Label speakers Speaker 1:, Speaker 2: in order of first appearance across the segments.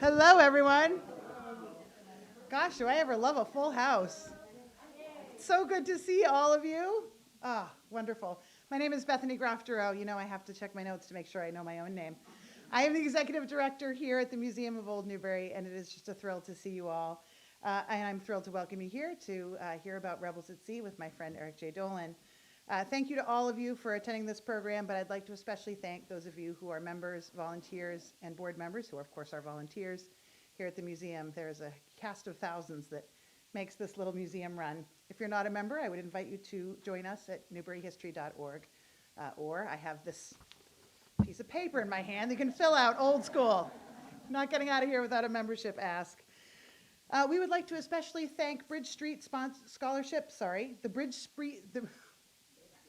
Speaker 1: Hello, everyone. Gosh, do I ever love a full house? It's so good to see all of you. Wonderful. My name is Bethany Groff-Dureau. You know, I have to check my notes to make sure I know my own name. I am the executive director here at the Museum of Old Newbury, and it is just a thrill to see you all. And I'm thrilled to welcome you here to hear about Rebels at Sea with my friend Eric Jay Dolin. Thank you to all of you for attending this program, but I'd like to especially thank those of you who are members, volunteers, and board members, who of course are volunteers here at the museum. There's a cast of thousands that makes this little museum run. If you're not a member, I would invite you to join us at newburyhistory.org. Or I have this piece of paper in my hand that you can fill out, old school. Not getting out of here without a membership ask. We would like to especially thank Bridge Street Scholarship, the Bridge Street,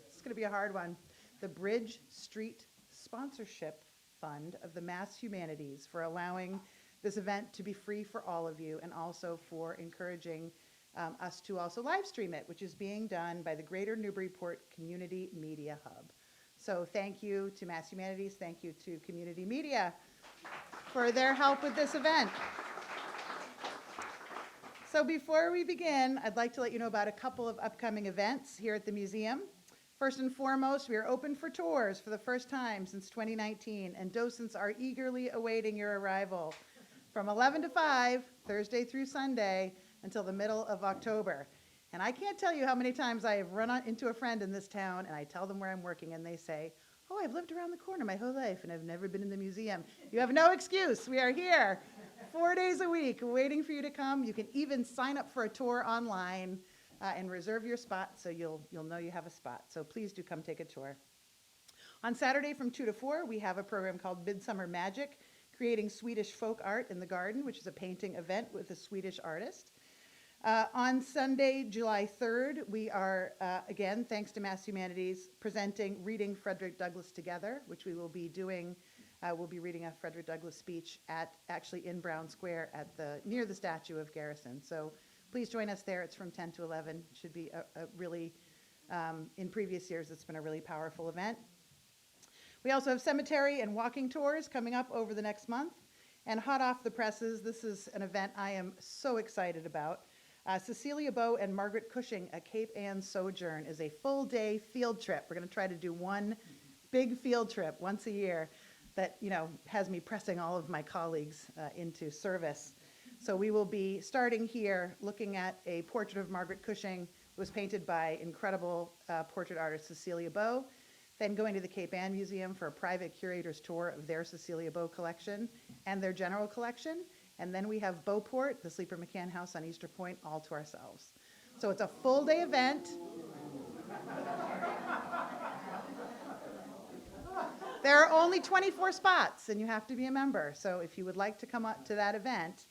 Speaker 1: it's going to be a hard one, the Bridge Street Sponsorship Fund of the Mass Humanities for allowing this event to be free for all of you, and also for encouraging us to also live stream it, which is being done by the Greater Newburyport Community Media Hub. So thank you to Mass Humanities, thank you to Community Media for their help with this event. So before we begin, I'd like to let you know about a couple of upcoming events here at the museum. First and foremost, we are open for tours for the first time since 2019, and docents are eagerly awaiting your arrival from 11 to 5, Thursday through Sunday, until the middle of October. And I can't tell you how many times I have run into a friend in this town, and I tell them where I'm working, and they say, "Oh, I've lived around the corner my whole life, and I've never been in the museum." You have no excuse. We are here 4 days a week waiting for you to come. You can even sign up for a tour online and reserve your spot, so you'll know you have a spot. So please do come take a tour. On Saturday from 2 to 4, we have a program called Midsummer Magic, Creating Swedish Folk Art in the Garden, which is a painting event with a Swedish artist. On Sunday, July 3rd, we are, again, thanks to Mass Humanities, presenting Reading Frederick Douglass Together, which we will be doing. We'll be reading a Frederick Douglass speech actually in Brown Square near the statue of Garrison. So please join us there. It's from 10 to 11. It should be a really, in previous years, it's been a really powerful event. We also have cemetery and walking tours coming up over the next month. And hot off the presses, this is an event I am so excited about. Cecilia Bow and Margaret Cushing, a Cape Ann sojourn, is a full-day field trip. We're going to try to do one big field trip once a year that, has me pressing all of my colleagues into service. So we will be starting here looking at a portrait of Margaret Cushing. It was painted by incredible portrait artist Cecilia Bow. Then going to the Cape Ann Museum for a private curator's tour of their Cecilia Bow collection and their general collection. And then we have Beauport, the Sleeper McCann House on Easter Point, all to ourselves. So it's a full day event. There are only 24 spots, and you have to be a member. So if you would like to come up to that event,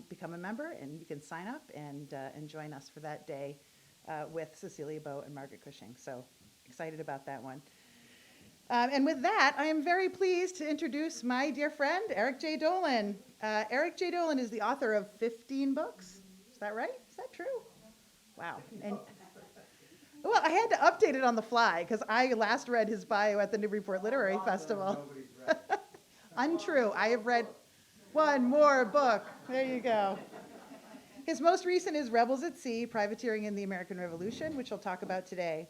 Speaker 1: become a member, and you can sign up and join us for that day with Cecilia Bow and Margaret Cushing. So excited about that one. And with that, I am very pleased to introduce my dear friend, Eric Jay Dolin. Eric Jay Dolin is the author of 15 books. Is that right? Is that true? Wow. And well, I had to update it on the fly because I last read his bio at the Newburyport Literary Festival. Untrue. I have read one more book. There you go. His most recent is Rebels at Sea, Privateering in the American Revolution, which we'll talk about today.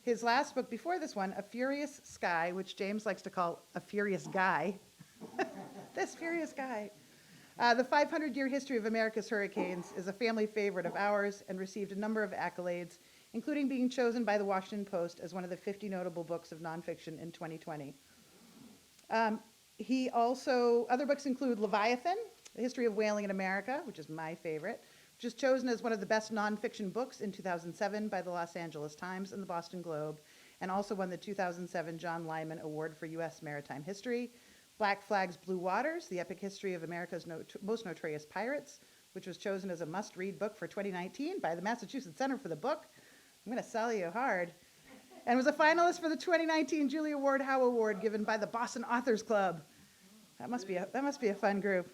Speaker 1: His last book before this one, A Furious Sky, which James likes to call A Furious Guy. This furious guy. The 500-year history of America's hurricanes is a family favorite of ours and received a number of accolades, including being chosen by the Washington Post as one of the 50 notable books of nonfiction in 2020. Other books include Leviathan, The History of Whaling in America, which is my favorite, which was chosen as one of the best nonfiction books in 2007 by the Los Angeles Times and the Boston Globe, and also won the 2007 John Lyman Award for U.S. Maritime History. Black Flag's Blue Waters, The Epic History of America's Most Notorious Pirates, which was chosen as a must-read book for 2019 by the Massachusetts Center for the Book. I'm going to sell you hard. And was a finalist for the 2019 Julia Ward Howe Award given by the Boston Authors Club. That must be a fun group.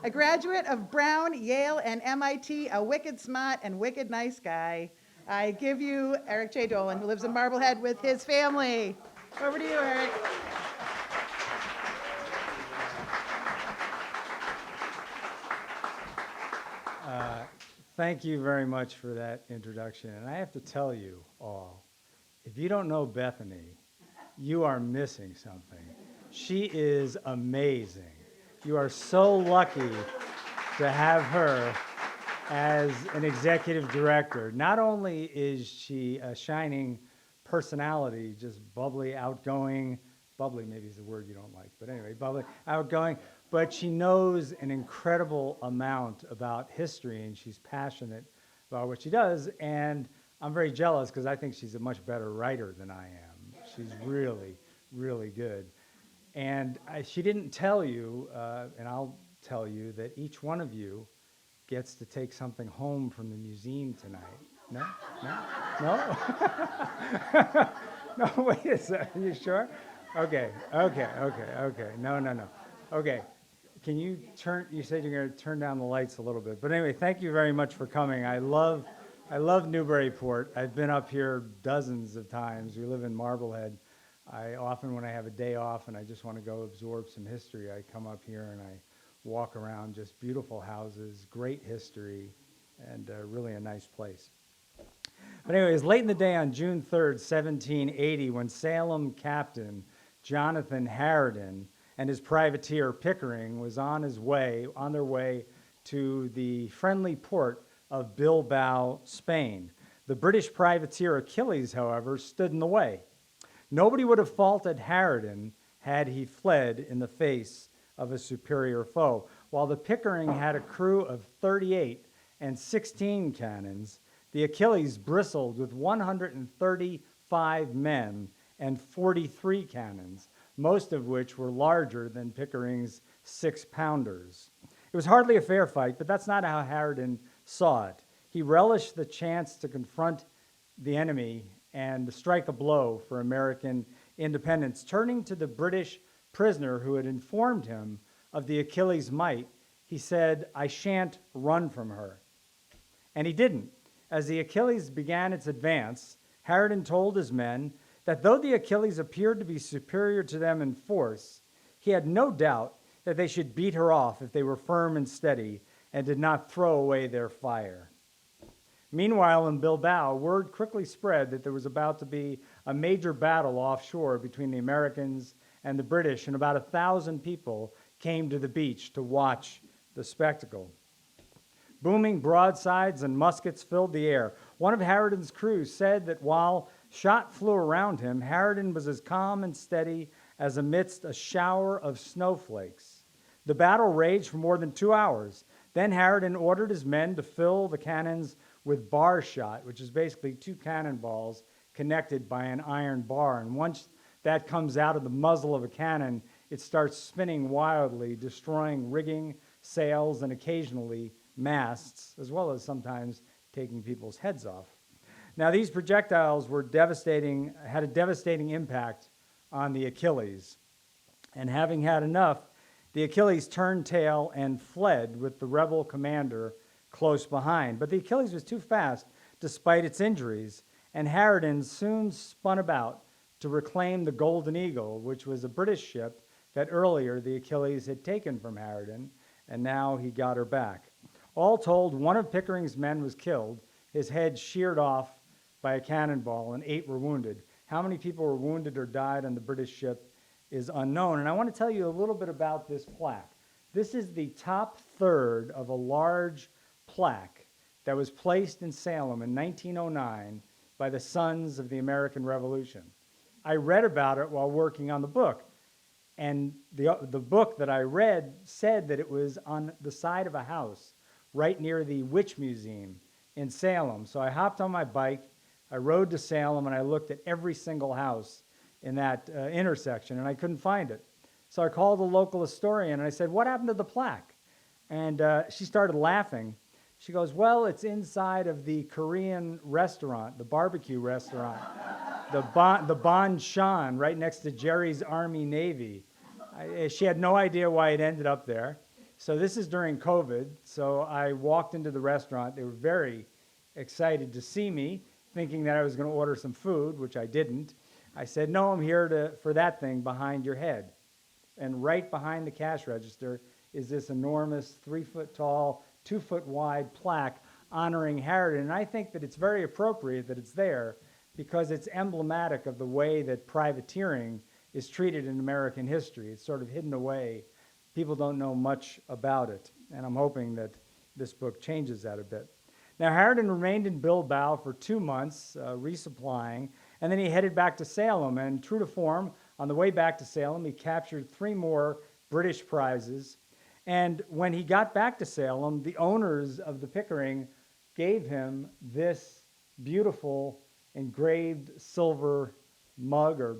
Speaker 1: A graduate of Brown, Yale, and MIT, a wicked smart and wicked nice guy. I give you Eric Jay Dolin, who lives in Marblehead with his family. Over to you, Eric.
Speaker 2: Uh, Thank you very much for that introduction. And I have to tell you all, if you don't know Bethany, you are missing something. She is amazing. You are so lucky to have her as an executive director. Not only is she a shining personality, just bubbly, outgoing, bubbly maybe is a word you don't like, but anyway, bubbly, outgoing, but she knows an incredible amount about history and she's passionate about what she does. And I'm very jealous because I think she's a much better writer than I am. She's really, really good. And she didn't tell you, and I'll tell you, that each one of you gets to take something home from the museum tonight. No? No? No? No, wait a second. You sure? Okay. No. Okay. Can you you said you're going to turn down the lights a little bit. But anyway, thank you very much for coming. I love Newburyport. I've been up here dozens of times. We live in Marblehead. I often, when I have a day off and I just want to go absorb some history, I come up here and I walk around just beautiful houses, great history, and really a nice place. But anyway, it was late in the day on June 3rd, 1780, when Salem captain Jonathan Harridan and his privateer Pickering was on their way to the friendly port of Bilbao, Spain. The British privateer Achilles, however, stood in the way. Nobody would have faulted Harridan had he fled in the face of a superior foe. While the Pickering had a crew of 38 and 16 cannons, the Achilles bristled with 135 men and 43 cannons, most of which were larger than Pickering's 6-pounders. It was hardly a fair fight, but that's not how Harridan saw it. He relished the chance to confront the enemy and strike a blow for American independence. Turning to the British prisoner who had informed him of the Achilles' might, he said, "I shan't run from her." And he didn't. As the Achilles began its advance, Harridan told his men that though the Achilles appeared to be superior to them in force, he had no doubt that they should beat her off if they were firm and steady and did not throw away their fire. Meanwhile, in Bilbao, word quickly spread that there was about to be a major battle offshore between the Americans and the British, and about 1,000 people came to the beach to watch the spectacle. Booming broadsides and muskets filled the air. One of Harridan's crew said that while shot flew around him, Harridan was as calm and steady as amidst a shower of snowflakes. The battle raged for more than 2 hours. Then Harridan ordered his men to fill the cannons with bar shot, which is basically 2 cannonballs connected by an iron bar. And once that comes out of the muzzle of a cannon, it starts spinning wildly, destroying rigging, sails, and occasionally masts, as well as sometimes taking people's heads off. Now, these projectiles had a devastating impact on the Achilles. And having had enough, the Achilles turned tail and fled with the rebel commander close behind. But the Achilles was too fast despite its injuries, and Harridan soon spun about to reclaim the Golden Eagle, which was a British ship that earlier the Achilles had taken from Harridan, and now he got her back. All told, one of Pickering's men was killed, his head sheared off by a cannonball, and 8 were wounded. How many people were wounded or died on the British ship is unknown. And I want to tell you a little bit about this plaque. This is the top third of a large plaque that was placed in Salem in 1909 by the Sons of the American Revolution. I read about it while working on the book. And the book that I read said that it was on the side of a house right near the Witch Museum in Salem. So I hopped on my bike, I rode to Salem, and I looked at every single house in that intersection, and I couldn't find it. So I called a local historian, and I said, "What happened to the plaque?" And she started laughing. She goes, "Well, it's inside of the Korean restaurant, the barbecue restaurant, the Bon Shan, right next to Jerry's Army Navy." She had no idea why it ended up there. So this is during COVID, so I walked into the restaurant. They were very excited to see me, thinking that I was going to order some food, which I didn't. I said, "No, I'm here for that thing behind your head." And right behind the cash register is this enormous 3-foot-tall 2-foot wide plaque honoring Harridan. And I think that it's very appropriate that it's there because it's emblematic of the way that privateering is treated in American history. It's sort of hidden away. People don't know much about it. And I'm hoping that this book changes that a bit. Now, Harridan remained in Bilbao for 2 months, resupplying, and then he headed back to Salem. And true to form, on the way back to Salem, he captured 3 more British prizes. And when he got back to Salem, the owners of the Pickering gave him this beautiful engraved silver mug or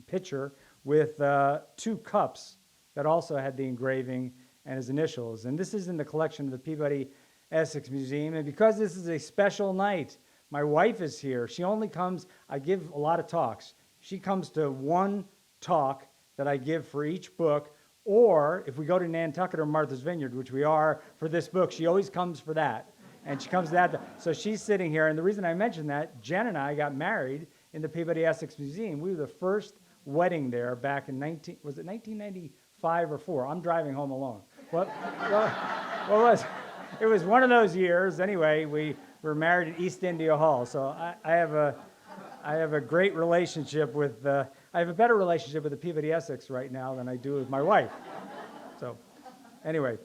Speaker 2: pitcher with 2 cups that also had the engraving and his initials. And this is in the collection of the Peabody Essex Museum. And because this is a special night, my wife is here. She only comes, I give a lot of talks. She comes to 1 talk that I give for each book, or if we go to Nantucket or Martha's Vineyard, which we are for this book, she always comes for that. And she comes to that. So she's sitting here, and the reason I mention that, Jen and I got married in the Peabody Essex Museum. We were the first wedding there back in 1995 or 4? I'm driving home alone. What was it? It was one of those years. Anyway, we were married at East India Hall. So I have a great relationship with, I have a better relationship with the Peabody Essex right now than I do with my wife. So anyway,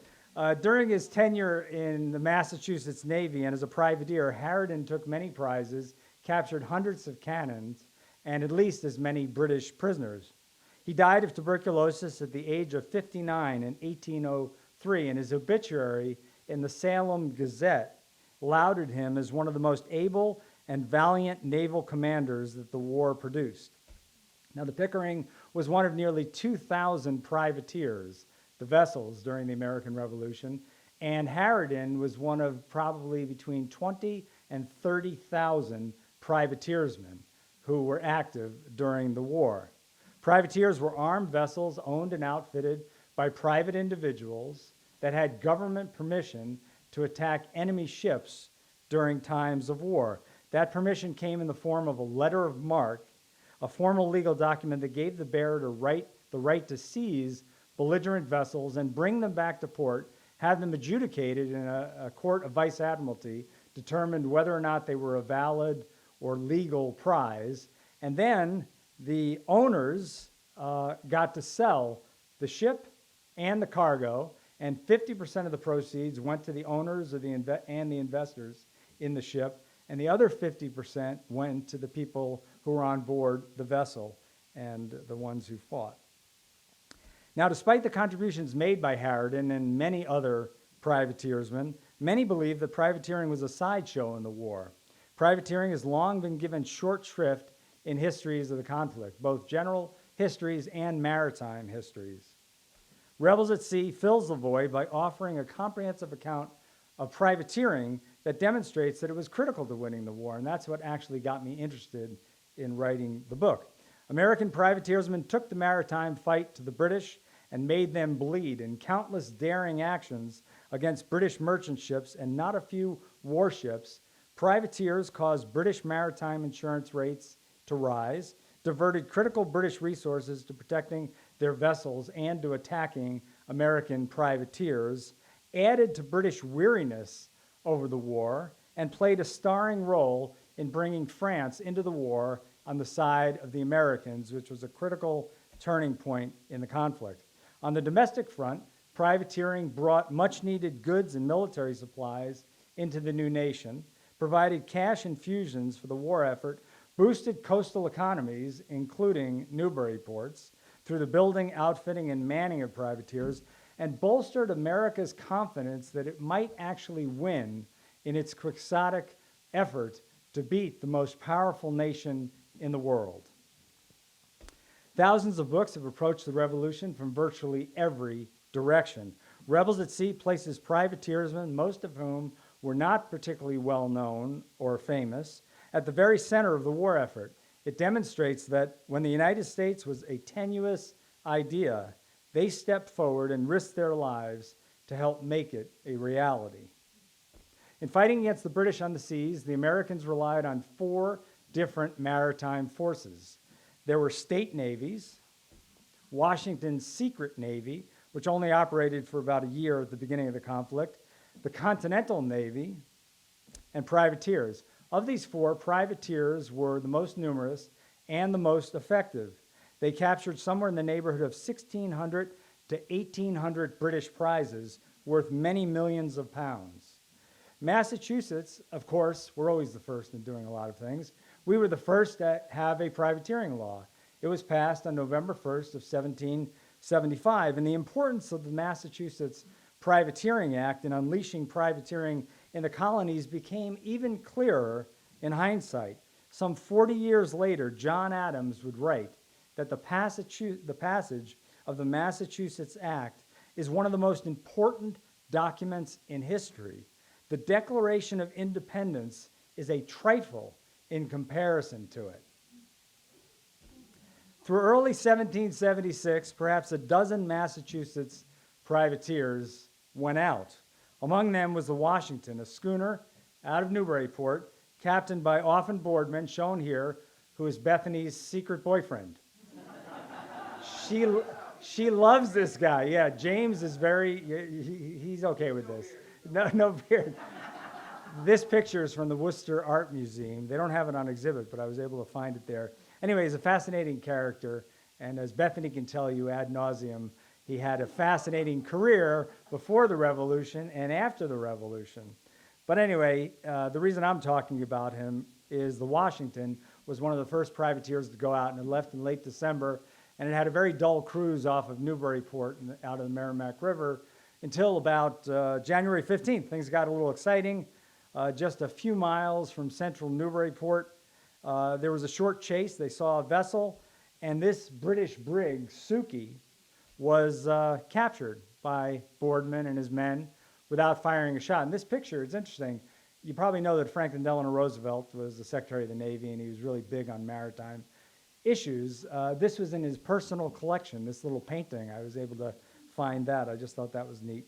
Speaker 2: during his tenure in the Massachusetts Navy and as a privateer, Harridan took many prizes, captured hundreds of cannons, and at least as many British prisoners. He died of tuberculosis at the age of 59 in 1803, and his obituary in the Salem Gazette lauded him as one of the most able and valiant naval commanders that the war produced. Now, the Pickering was one of nearly 2,000 privateers, the vessels during the American Revolution, and Harridan was one of probably between 20 and 30,000 privateersmen who were active during the war. Privateers were armed vessels owned and outfitted by private individuals that had government permission to attack enemy ships during times of war. That permission came in the form of a letter of marque, a formal legal document that gave the bearer the right to seize belligerent vessels and bring them back to port, have them adjudicated in a court of vice admiralty, determined whether or not they were a valid or legal prize, and then the owners got to sell the ship and the cargo, and 50% of the proceeds went to the owners of and the investors in the ship, and the other 50% went to the people who were on board the vessel and the ones who fought. Now, despite the contributions made by Harridan and many other privateersmen, many believe that privateering was a sideshow in the war. Privateering has long been given short shrift in histories of the conflict, both general histories and maritime histories. Rebels at Sea fills the void by offering a comprehensive account of privateering that demonstrates that it was critical to winning the war, and that's what actually got me interested in writing the book. American privateersmen took the maritime fight to the British and made them bleed in countless daring actions against British merchant ships and not a few warships. Privateers caused British maritime insurance rates to rise, diverted critical British resources to protecting their vessels and to attacking American privateers, added to British weariness over the war, and played a starring role in bringing France into the war on the side of the Americans, which was a critical turning point in the conflict. On the domestic front, privateering brought much-needed goods and military supplies into the new nation, provided cash infusions for the war effort, boosted coastal economies, including Newbury ports, through the building, outfitting, and manning of privateers, and bolstered America's confidence that it might actually win in its quixotic effort to beat the most powerful nation in the world. Thousands of books have approached the revolution from virtually every direction. Rebels at Sea places privateersmen, most of whom were not particularly well known or famous, at the very center of the war effort. It demonstrates that when the United States was a tenuous idea, they stepped forward and risked their lives to help make it a reality. In fighting against the British on the seas, the Americans relied on 4 different maritime forces. There were state navies, Washington's secret navy, which only operated for about a year at the beginning of the conflict, the Continental Navy, and privateers. Of these four, privateers were the most numerous and the most effective. They captured somewhere in the neighborhood of 1,600 to 1,800 British prizes worth many millions of pounds. Massachusetts, of course, we're always the first in doing a lot of things. We were the first to have a privateering law. It was passed on November 1st of 1775, and the importance of the Massachusetts Privateering Act in unleashing privateering in the colonies became even clearer in hindsight. Some 40 years later, John Adams would write that the passage of the Massachusetts Act is one of the most important documents in history. The Declaration of Independence is a trifle in comparison to it. Through early 1776, perhaps a dozen Massachusetts privateers went out. Among them was the Washington, a schooner out of Newburyport, captained by Often Boardman, shown here, who is Bethany's secret boyfriend. She loves this guy. Yeah, James is he's okay with this. No beard. This picture is from the Worcester Art Museum. They don't have it on exhibit, but I was able to find it there. Anyway, he's a fascinating character, and as Bethany can tell you ad nauseum, he had a fascinating career before the Revolution and after the Revolution. But anyway, the reason I'm talking about him is the Washington was one of the first privateers to go out, and it left in late December, and it had a very dull cruise off of Newburyport and out of the Merrimack River until about January 15th. Things got a little exciting. Just a few miles from central Newburyport, there was a short chase. They saw a vessel, and this British brig, Suki, was captured by Boardman and his men without firing a shot. In this picture, it's interesting. You probably know that Franklin Delano Roosevelt was the Secretary of the Navy, and he was really big on maritime issues. This was in his personal collection, this little painting. I was able to find that. I just thought that was neat.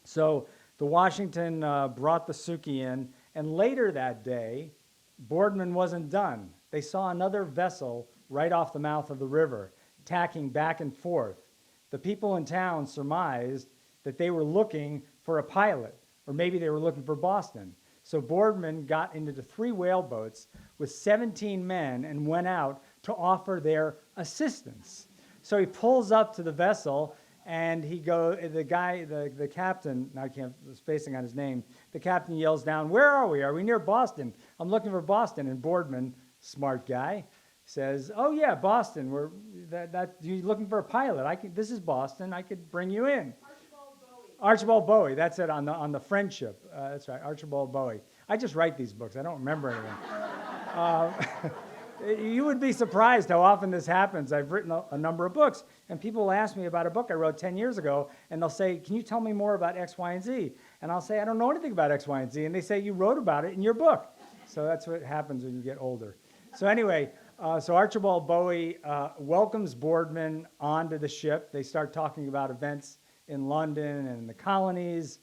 Speaker 2: So the Washington brought the Suki in, and later that day, Boardman wasn't done. They saw another vessel right off the mouth of the river, tacking back and forth. The people in town surmised that they were looking for a pilot, or maybe they were looking for Boston. So Boardman got into the 3 whaleboats with 17 men and went out to offer their assistance. So he pulls up to the vessel, and the captain, now I can't, spacing on his name, the captain yells down, "Where are we? Are we near Boston? I'm looking for Boston." And Boardman, smart guy, says, "Oh yeah, Boston. You're looking for a pilot. This is Boston. I could bring you in." Archibald Bowie. That's it on the Friendship. That's right, Archibald Bowie. I just write these books. I don't remember anything. You would be surprised how often this happens. I've written a number of books, and people will ask me about a book I wrote 10 years ago, and they'll say, "Can you tell me more about X, Y, and Z?" And I'll say, "I don't know anything about X, Y, and Z." And they say, "You wrote about it in your book." So that's what happens when you get older. So anyway, so Archibald Bowie welcomes Boardman onto the ship. They start talking about events in London and in the colonies.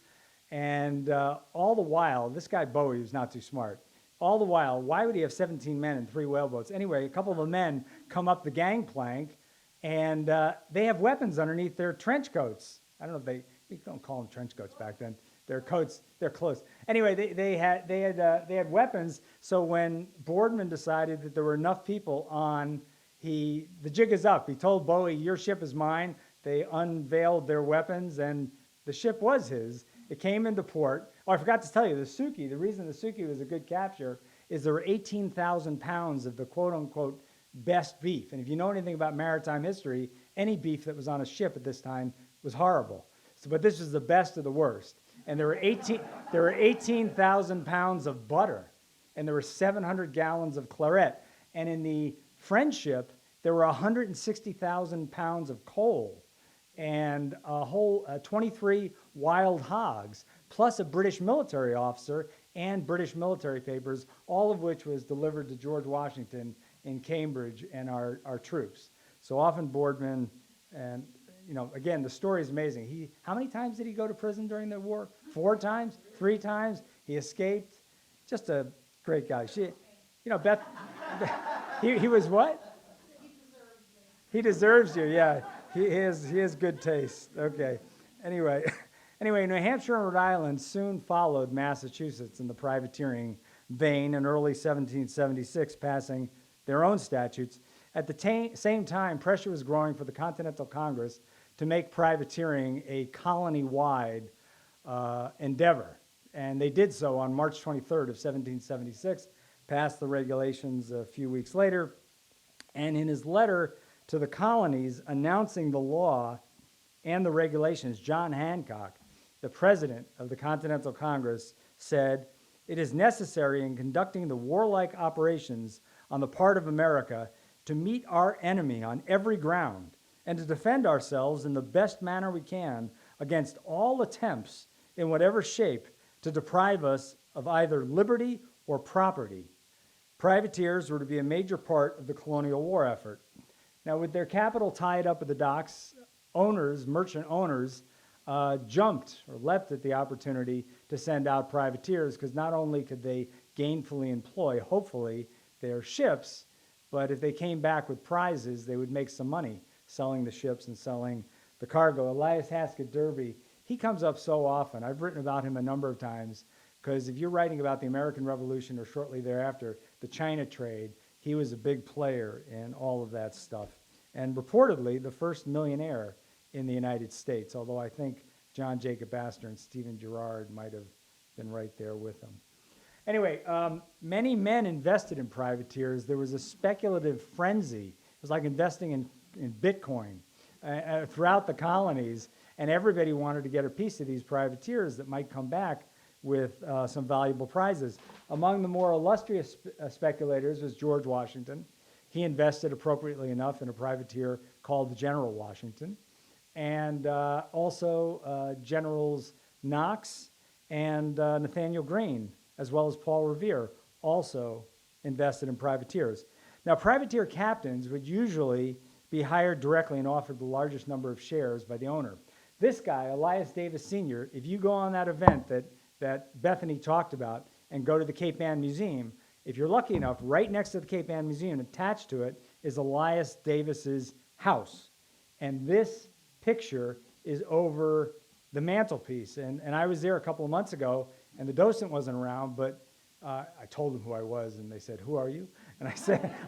Speaker 2: And all the while, this guy Bowie was not too smart. All the while, why would he have 17 men and 3 whaleboats? Anyway, a couple of the men come up the gangplank, and they have weapons underneath their trench coats. I don't know if we don't call them trench coats back then. Their coats, they're close. Anyway, they had weapons. So when Boardman decided that there were enough people on, the jig is up. He told Bowie, "Your ship is mine." They unveiled their weapons, and the ship was his. It came into port. Oh, I forgot to tell you, the Suki, the reason the Suki was a good capture is there were 18,000 pounds of the quote-unquote best beef. And if you know anything about maritime history, any beef that was on a ship at this time was horrible. But this was the best of the worst. And there were 18,000 pounds of butter, and there were 700 gallons of claret. And in the Friendship, there were 160,000 pounds of coal, and a whole 23 wild hogs, plus a British military officer and British military papers, all of which was delivered to George Washington in Cambridge and our troops. So often Boardman, and again, the story is amazing. How many times did he go to prison during the war? 4 times? 3 times? He escaped. Just a great guy. Beth, he was what? He deserves you, yeah. He has good taste. Okay. Anyway, Anyway, New Hampshire and Rhode Island soon followed Massachusetts in the privateering vein in early 1776, passing their own statutes. At the same time, pressure was growing for the Continental Congress to make privateering a colony-wide endeavor. And they did so on March 23rd of 1776, passed the regulations a few weeks later. And in his letter to the colonies announcing the law and the regulations, John Hancock, the president of the Continental Congress, said, "It is necessary in conducting the warlike operations on the part of America to meet our enemy on every ground and to defend ourselves in the best manner we can against all attempts in whatever shape to deprive us of either liberty or property." Privateers were to be a major part of the colonial war effort. Now, with their capital tied up at the docks, merchant owners, jumped or leapt at the opportunity to send out privateers, because not only could they gainfully employ, hopefully, their ships, but if they came back with prizes, they would make some money selling the ships and selling the cargo. Elias Haskett Derby, he comes up so often. I've written about him a number of times, because if you're writing about the American Revolution or shortly thereafter, the China trade, he was a big player in all of that stuff. And reportedly, the first millionaire in the United States, although I think John Jacob Astor and Stephen Girard might have been right there with him. Anyway, many men invested in privateers. There was a speculative frenzy. It was like investing in Bitcoin throughout the colonies, and everybody wanted to get a piece of these privateers that might come back with some valuable prizes. Among the more illustrious speculators was George Washington. He invested appropriately enough in a privateer called the General Washington, and also Generals Knox and Nathaniel Greene, as well as Paul Revere, also invested in privateers. Now, privateer captains would usually be hired directly and offered the largest number of shares by the owner. This guy, Elias Davis Sr., if you go on that event that Bethany talked about and go to the Cape Ann Museum, if you're lucky enough, right next to the Cape Ann Museum, attached to it, is Elias Davis's house. And this picture is over the mantelpiece. And I was there a couple of months ago, and the docent wasn't around, but I told them who I was, and they said, "Who are you?" And I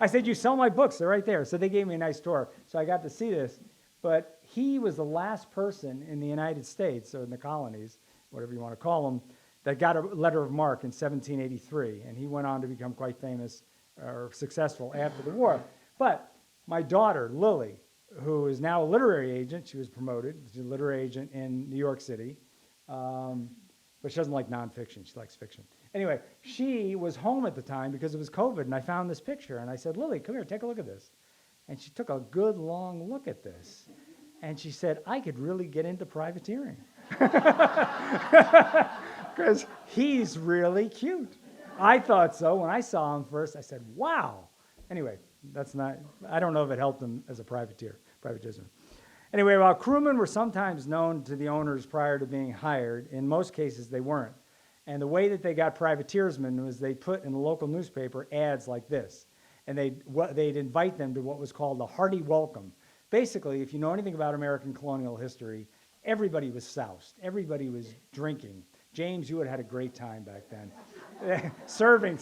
Speaker 2: said, "You sell my books, they're right there." So they gave me a nice tour. So I got to see this. But he was the last person in the United States, or in the colonies, whatever you want to call them, that got a letter of marque in 1783. And he went on to become quite famous or successful after the war. But my daughter, Lily, who is now a literary agent, she was promoted. She's a literary agent in New York City. But she doesn't like nonfiction. She likes fiction. Anyway, she was home at the time because it was COVID, and I found this picture. And I said, "Lily, come here, take a look at this." And she took a good long look at this. And she said, "I could really get into privateering." Because he's really cute. I thought so. When I saw him first, I said, "Wow." Anyway, I don't know if it helped him as a privateersman. Anyway, while crewmen were sometimes known to the owners prior to being hired, in most cases they weren't. And the way that they got privateersmen was they put in the local newspaper ads like this. And they'd invite them to what was called a hearty welcome. Basically, if you know anything about American colonial history, everybody was soused. Everybody was drinking. James, you would have had a great time back then, serving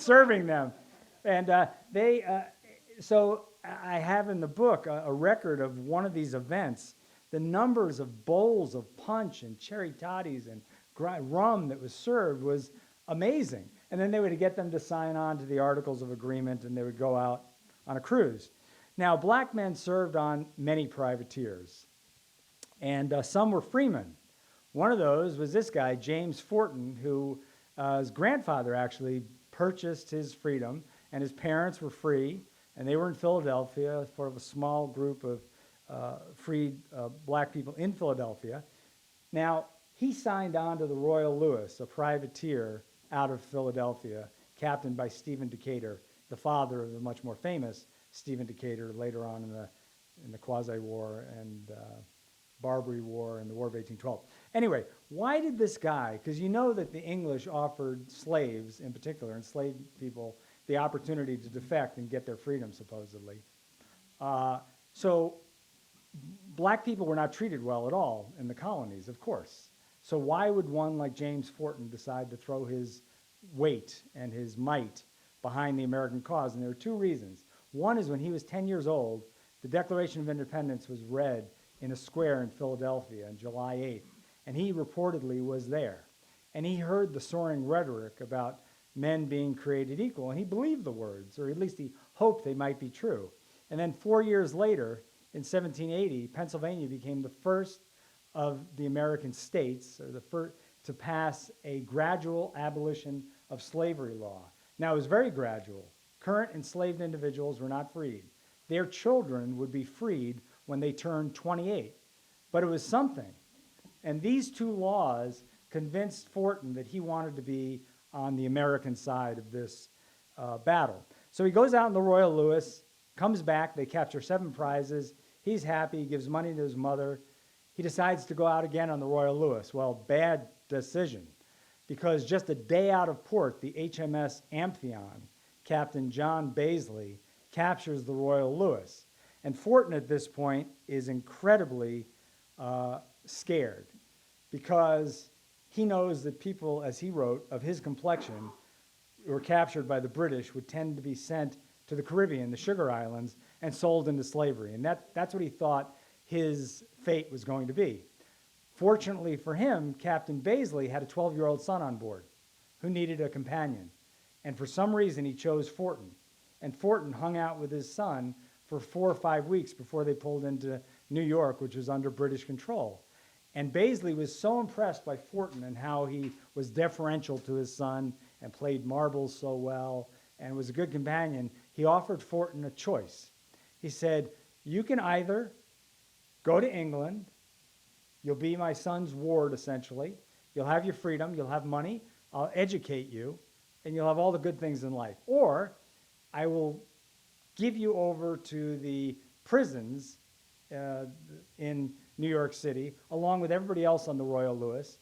Speaker 2: them. And so I have in the book a record of one of these events. The numbers of bowls of punch and cherry toddies and rum that was served was amazing. And then they would get them to sign on to the Articles of Agreement, and they would go out on a cruise. Now, black men served on many privateers, and some were freemen. One of those was this guy, James Fortin, who his grandfather actually purchased his freedom, and his parents were free, and they were in Philadelphia, sort of a small group of freed black people in Philadelphia. Now, he signed on to the Royal Lewis, a privateer out of Philadelphia, captained by Stephen Decatur, the father of the much more famous Stephen Decatur later on in the Quasi-War and Barbary War and the War of 1812. Anyway, why did this guy, because you know that the English offered slaves in particular, enslaved people, the opportunity to defect and get their freedom, supposedly. So black people were not treated well at all in the colonies, of course. So why would one like James Forten decide to throw his weight and his might behind the American cause? And there are two reasons. One is when he was 10 years old, the Declaration of Independence was read in a square in Philadelphia on July 8th, and he reportedly was there. And he heard the soaring rhetoric about men being created equal, and he believed the words, or at least he hoped they might be true. And then 4 years later, in 1780, Pennsylvania became the first of the American states, or the first to pass a gradual abolition of slavery law. Now, it was very gradual. Current enslaved individuals were not freed. Their children would be freed when they turned 28. But it was something. And these two laws convinced Forten that he wanted to be on the American side of this battle. So he goes out in the Royal Lewis, comes back, they capture 7 prizes. He's happy, he gives money to his mother. He decides to go out again on the Royal Lewis. Well, bad decision, because just a day out of port, the HMS Amphion, Captain John Baisley, captures the Royal Lewis. And Forten at this point is incredibly scared, because he knows that people, as he wrote, of his complexion who were captured by the British would tend to be sent to the Caribbean, the Sugar Islands, and sold into slavery. And that's what he thought his fate was going to be. Fortunately for him, Captain Baisley had a 12-year-old son on board who needed a companion. And for some reason, he chose Forten. And Forten hung out with his son for 4 or 5 weeks before they pulled into New York, which was under British control. And Baisley was so impressed by Forten and how he was deferential to his son and played marbles so well and was a good companion, he offered Forten a choice. He said, you can either go to England, you'll be my son's ward essentially, you'll have your freedom, you'll have money, I'll educate you, and you'll have all the good things in life. Or I will give you over to the prisons in New York City, along with everybody else on the Royal Lewis,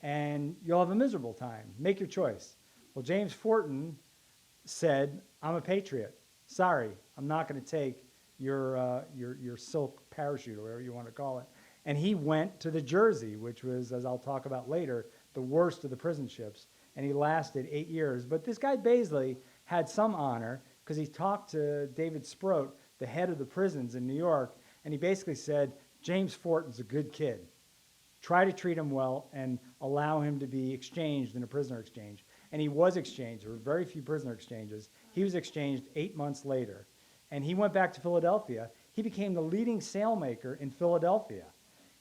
Speaker 2: and you'll have a miserable time. Make your choice. Well, James Forten said, I'm a patriot. Sorry, I'm not going to take your silk parachute, or whatever you want to call it. And he went to the Jersey, which was, as I'll talk about later, the worst of the prison ships. And he lasted 8 years. But this guy Baisley had some honor, because he talked to David Sproat, the head of the prisons in New York, and he basically said, James Forten's a good kid. Try to treat him well and allow him to be exchanged in a prisoner exchange. And he was exchanged. There were very few prisoner exchanges. He was exchanged 8 months later. And he went back to Philadelphia. He became the leading sailmaker in Philadelphia.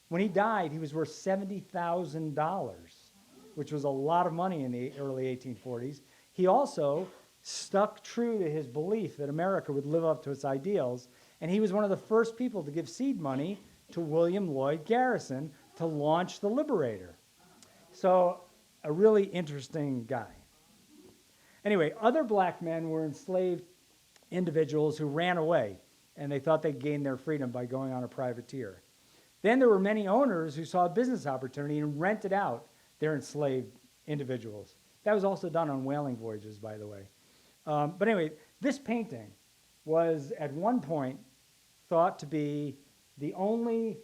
Speaker 2: When he died, he was worth $70,000, which was a lot of money in the early 1840s. He also stuck true to his belief that America would live up to its ideals, and he was one of the first people to give seed money to William Lloyd Garrison to launch the Liberator. So, a really interesting guy. Anyway, other black men were enslaved individuals who ran away, and they thought they'd gain their freedom by going on a privateer. Then there were many owners who saw a business opportunity and rented out their enslaved individuals. That was also done on whaling voyages, by the way. But anyway, this painting was at one point thought to be the only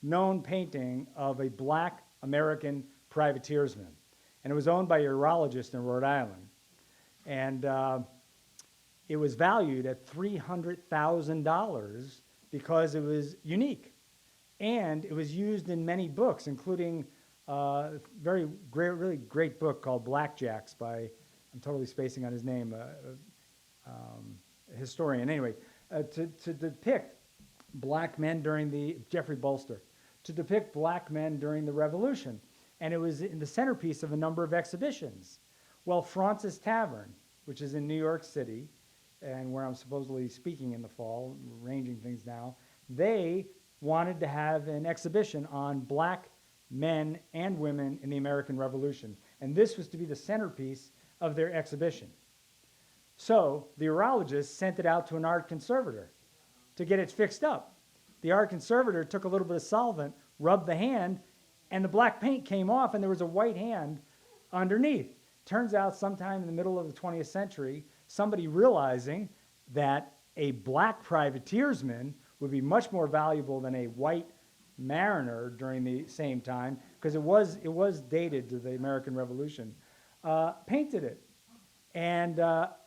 Speaker 2: known painting of a black American privateersman. And it was owned by a urologist in Rhode Island. And it was valued at $300,000 because it was unique. And it was used in many books, including a very great, really great book called Blackjacks by, I'm totally spacing on his name, a historian. Anyway, to depict black men during the, Jeffrey Bolster, to depict black men during the Revolution. And it was in the centerpiece of a number of exhibitions. Well, Fraunces Tavern, which is in New York City, and where I'm supposedly speaking in the fall, arranging things now, they wanted to have an exhibition on black men and women in the American Revolution. And this was to be the centerpiece of their exhibition. So the urologist sent it out to an art conservator to get it fixed up. The art conservator took a little bit of solvent, rubbed the hand, and the black paint came off, and there was a white hand underneath. Turns out sometime in the middle of the 20th century, somebody realizing that a black privateersman would be much more valuable than a white Mariner during the same time, because it was dated to the American Revolution, painted it. And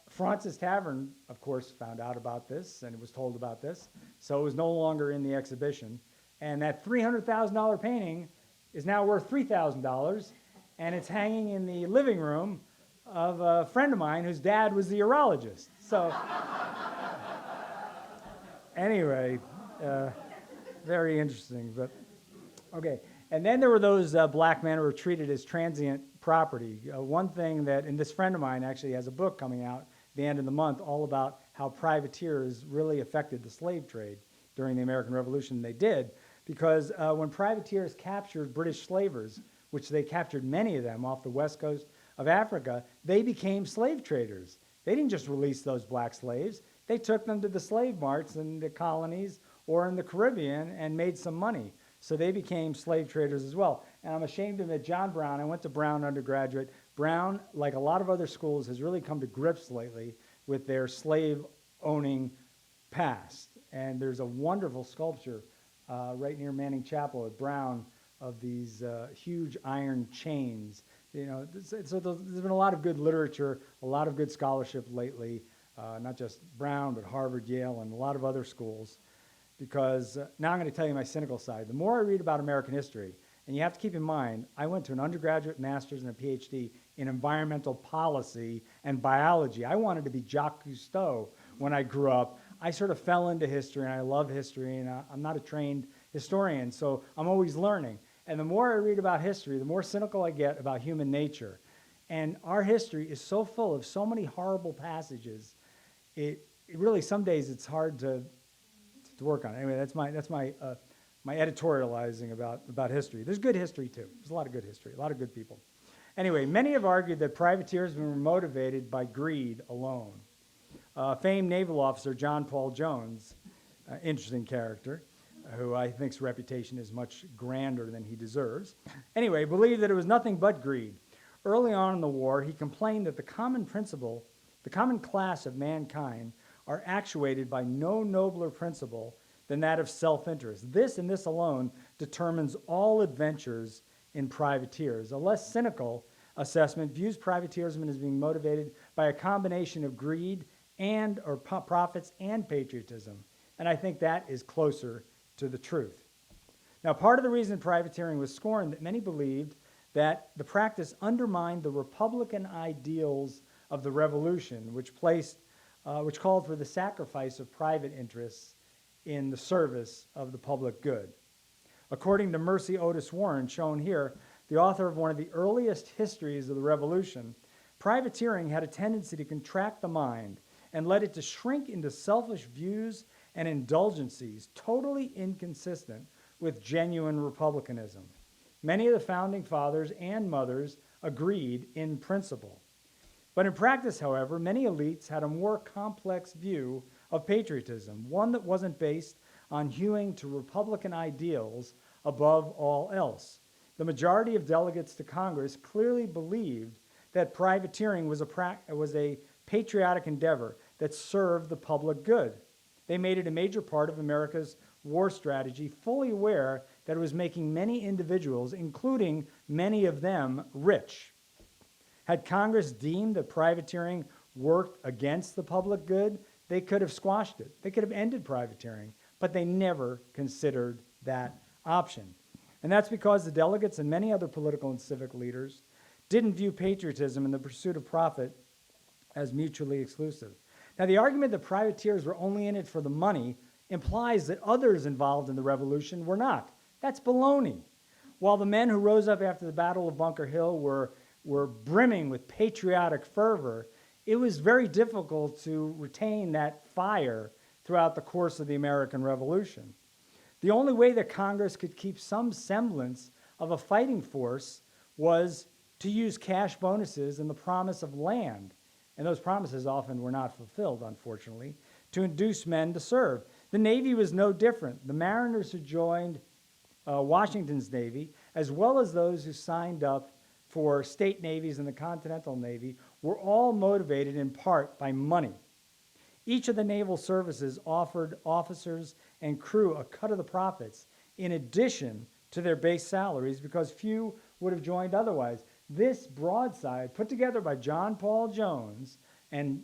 Speaker 2: Francis Tavern, of course, found out about this and was told about this, so it was no longer in the exhibition. And that $300,000 painting is now worth $3,000, and it's hanging in the living room of a friend of mine whose dad was the urologist. So anyway, very interesting. But okay, and then there were those black men who were treated as transient property. One thing that, and this friend of mine actually has a book coming out at the end of the month all about how privateers really affected the slave trade during the American Revolution. They did, because when privateers captured British slavers, which they captured many of them off the west coast of Africa, they became slave traders. They didn't just release those black slaves. They took them to the slave marts in the colonies or in the Caribbean and made some money. So they became slave traders as well. And I'm ashamed to admit, John Brown, I went to Brown undergraduate. Brown, like a lot of other schools, has really come to grips lately with their slave-owning past. And there's a wonderful sculpture right near Manning Chapel at Brown of these huge iron chains. You know, so there's been a lot of good literature, a lot of good scholarship lately, not just Brown, but Harvard, Yale, and a lot of other schools. Because now I'm going to tell you my cynical side. The more I read about American history, and you have to keep in mind, I went to an undergraduate, master's, and a PhD in environmental policy and biology. I wanted to be Jacques Cousteau when I grew up. I sort of fell into history, and I love history, and I'm not a trained historian, so I'm always learning. And the more I read about history, the more cynical I get about human nature. And our history is so full of so many horrible passages. It really, some days it's hard to work on. Anyway, that's my editorializing about history. There's good history too. There's a lot of good history, a lot of good people. Anyway, many have argued that privateers were motivated by greed alone. Famed naval officer John Paul Jones, interesting character, who I think's reputation is much grander than he deserves, anyway, believed that it was nothing but greed. Early on in the war, he complained that the common class of mankind are actuated by no nobler principle than that of self-interest. This and this alone determines all adventures in privateers. A less cynical assessment views privateerism as being motivated by a combination of greed or profits and patriotism. And I think that is closer to the truth. Now, part of the reason privateering was scorned, that many believed that the practice undermined the Republican ideals of the Revolution, which called for the sacrifice of private interests in the service of the public good. According to Mercy Otis Warren, shown here, the author of one of the earliest histories of the Revolution, privateering had a tendency to contract the mind and led it to shrink into selfish views and indulgencies, totally inconsistent with genuine republicanism. Many of the founding fathers and mothers agreed in principle. But in practice, however, many elites had a more complex view of patriotism, one that wasn't based on hewing to Republican ideals above all else. The majority of delegates to Congress clearly believed that privateering was a patriotic endeavor that served the public good. They made it a major part of America's war strategy, fully aware that it was making many individuals, including many of them, rich. Had Congress deemed that privateering worked against the public good, they could have squashed it. They could have ended privateering, but they never considered that option. And that's because the delegates and many other political and civic leaders didn't view patriotism and the pursuit of profit as mutually exclusive. Now, the argument that privateers were only in it for the money implies that others involved in the revolution were not. That's baloney. While the men who rose up after the Battle of Bunker Hill were brimming with patriotic fervor, it was very difficult to retain that fire throughout the course of the American Revolution. The only way that Congress could keep some semblance of a fighting force was to use cash bonuses and the promise of land, and those promises often were not fulfilled, unfortunately, to induce men to serve. The Navy was no different. The mariners who joined Washington's Navy, as well as those who signed up for state navies and the Continental Navy, were all motivated in part by money. Each of the naval services offered officers and crew a cut of the profits, in addition to their base salaries because few would have joined otherwise. This broadside, put together by John Paul Jones and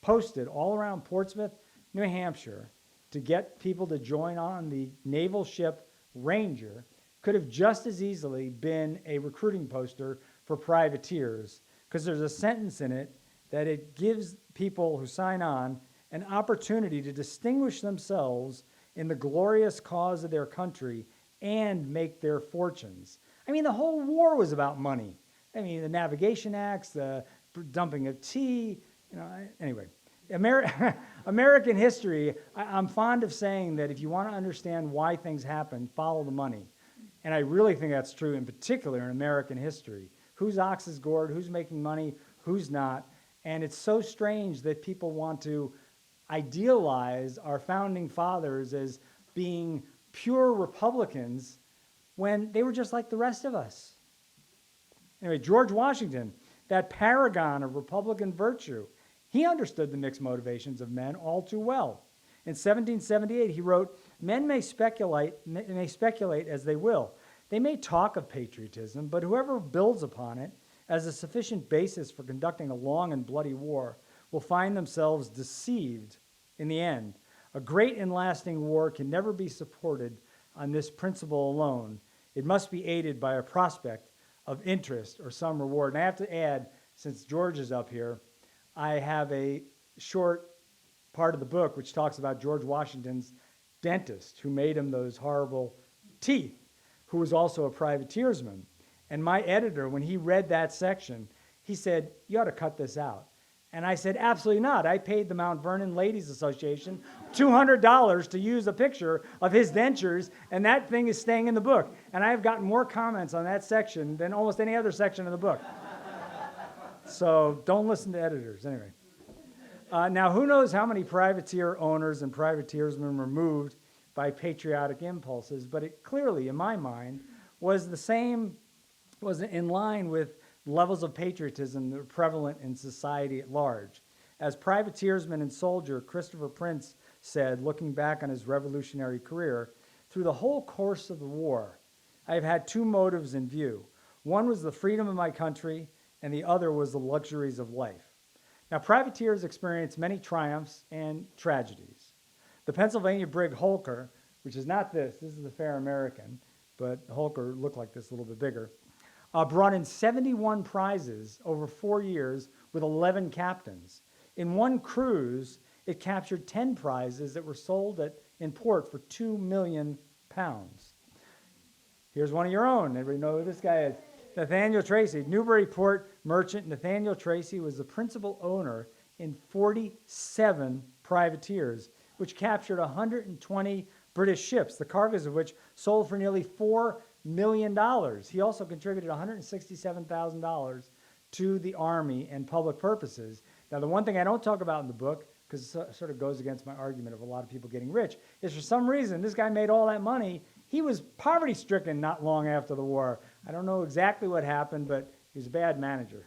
Speaker 2: posted all around Portsmouth, New Hampshire, to get people to join on the naval ship Ranger, could have just as easily been a recruiting poster for privateers, because there's a sentence in it that it gives people who sign on an opportunity to distinguish themselves in the glorious cause of their country and make their fortunes. I mean, the whole war was about money. I mean, the Navigation Acts, the dumping of tea, anyway. American history, I'm fond of saying that if you want to understand why things happen, follow the money. And I really think that's true in particular in American history. Whose ox is gored, who's making money, who's not. And it's so strange that people want to idealize our founding fathers as being pure Republicans when they were just like the rest of us. Anyway, George Washington, that paragon of Republican virtue, he understood the mixed motivations of men all too well. In 1778, he wrote, "Men may speculate as they will. They may talk of patriotism, but whoever builds upon it as a sufficient basis for conducting a long and bloody war will find themselves deceived in the end. A great and lasting war can never be supported on this principle alone. It must be aided by a prospect of interest or some reward." And I have to add, since George is up here, I have a short part of the book which talks about George Washington's dentist who made him those horrible teeth, who was also a privateersman. And my editor, when he read that section, he said, "You ought to cut this out." And I said, "Absolutely not. I paid the Mount Vernon Ladies Association $200 to use a picture of his dentures, and that thing is staying in the book." And I have gotten more comments on that section than almost any other section of the book. So don't listen to editors, anyway. Now, who knows how many privateer owners and privateersmen were moved by patriotic impulses, but it clearly, in my mind, was in line with levels of patriotism that were prevalent in society at large. As privateersman and soldier Christopher Prince said, looking back on his revolutionary career, "Through the whole course of the war, I have had two motives in view. One was the freedom of my country, and the other was the luxuries of life." Now, privateers experienced many triumphs and tragedies. The Pennsylvania brig Holker, which is not this is the Fair American, but Holker looked like this a little bit bigger, brought in 71 prizes over 4 years with 11 captains. In one cruise, it captured 10 prizes that were sold in port for £2 million. Here's one of your own. Everybody know who this guy is. Nathaniel Tracy, Newburyport merchant Nathaniel Tracy was the principal owner in 47 privateers, which captured 120 British ships, the cargoes of which sold for nearly $4 million. He also contributed $167,000 to the Army and public purposes. Now, the one thing I don't talk about in the book, because it sort of goes against my argument of a lot of people getting rich, is for some reason this guy made all that money. He was poverty-stricken not long after the war. I don't know exactly what happened, but he was a bad manager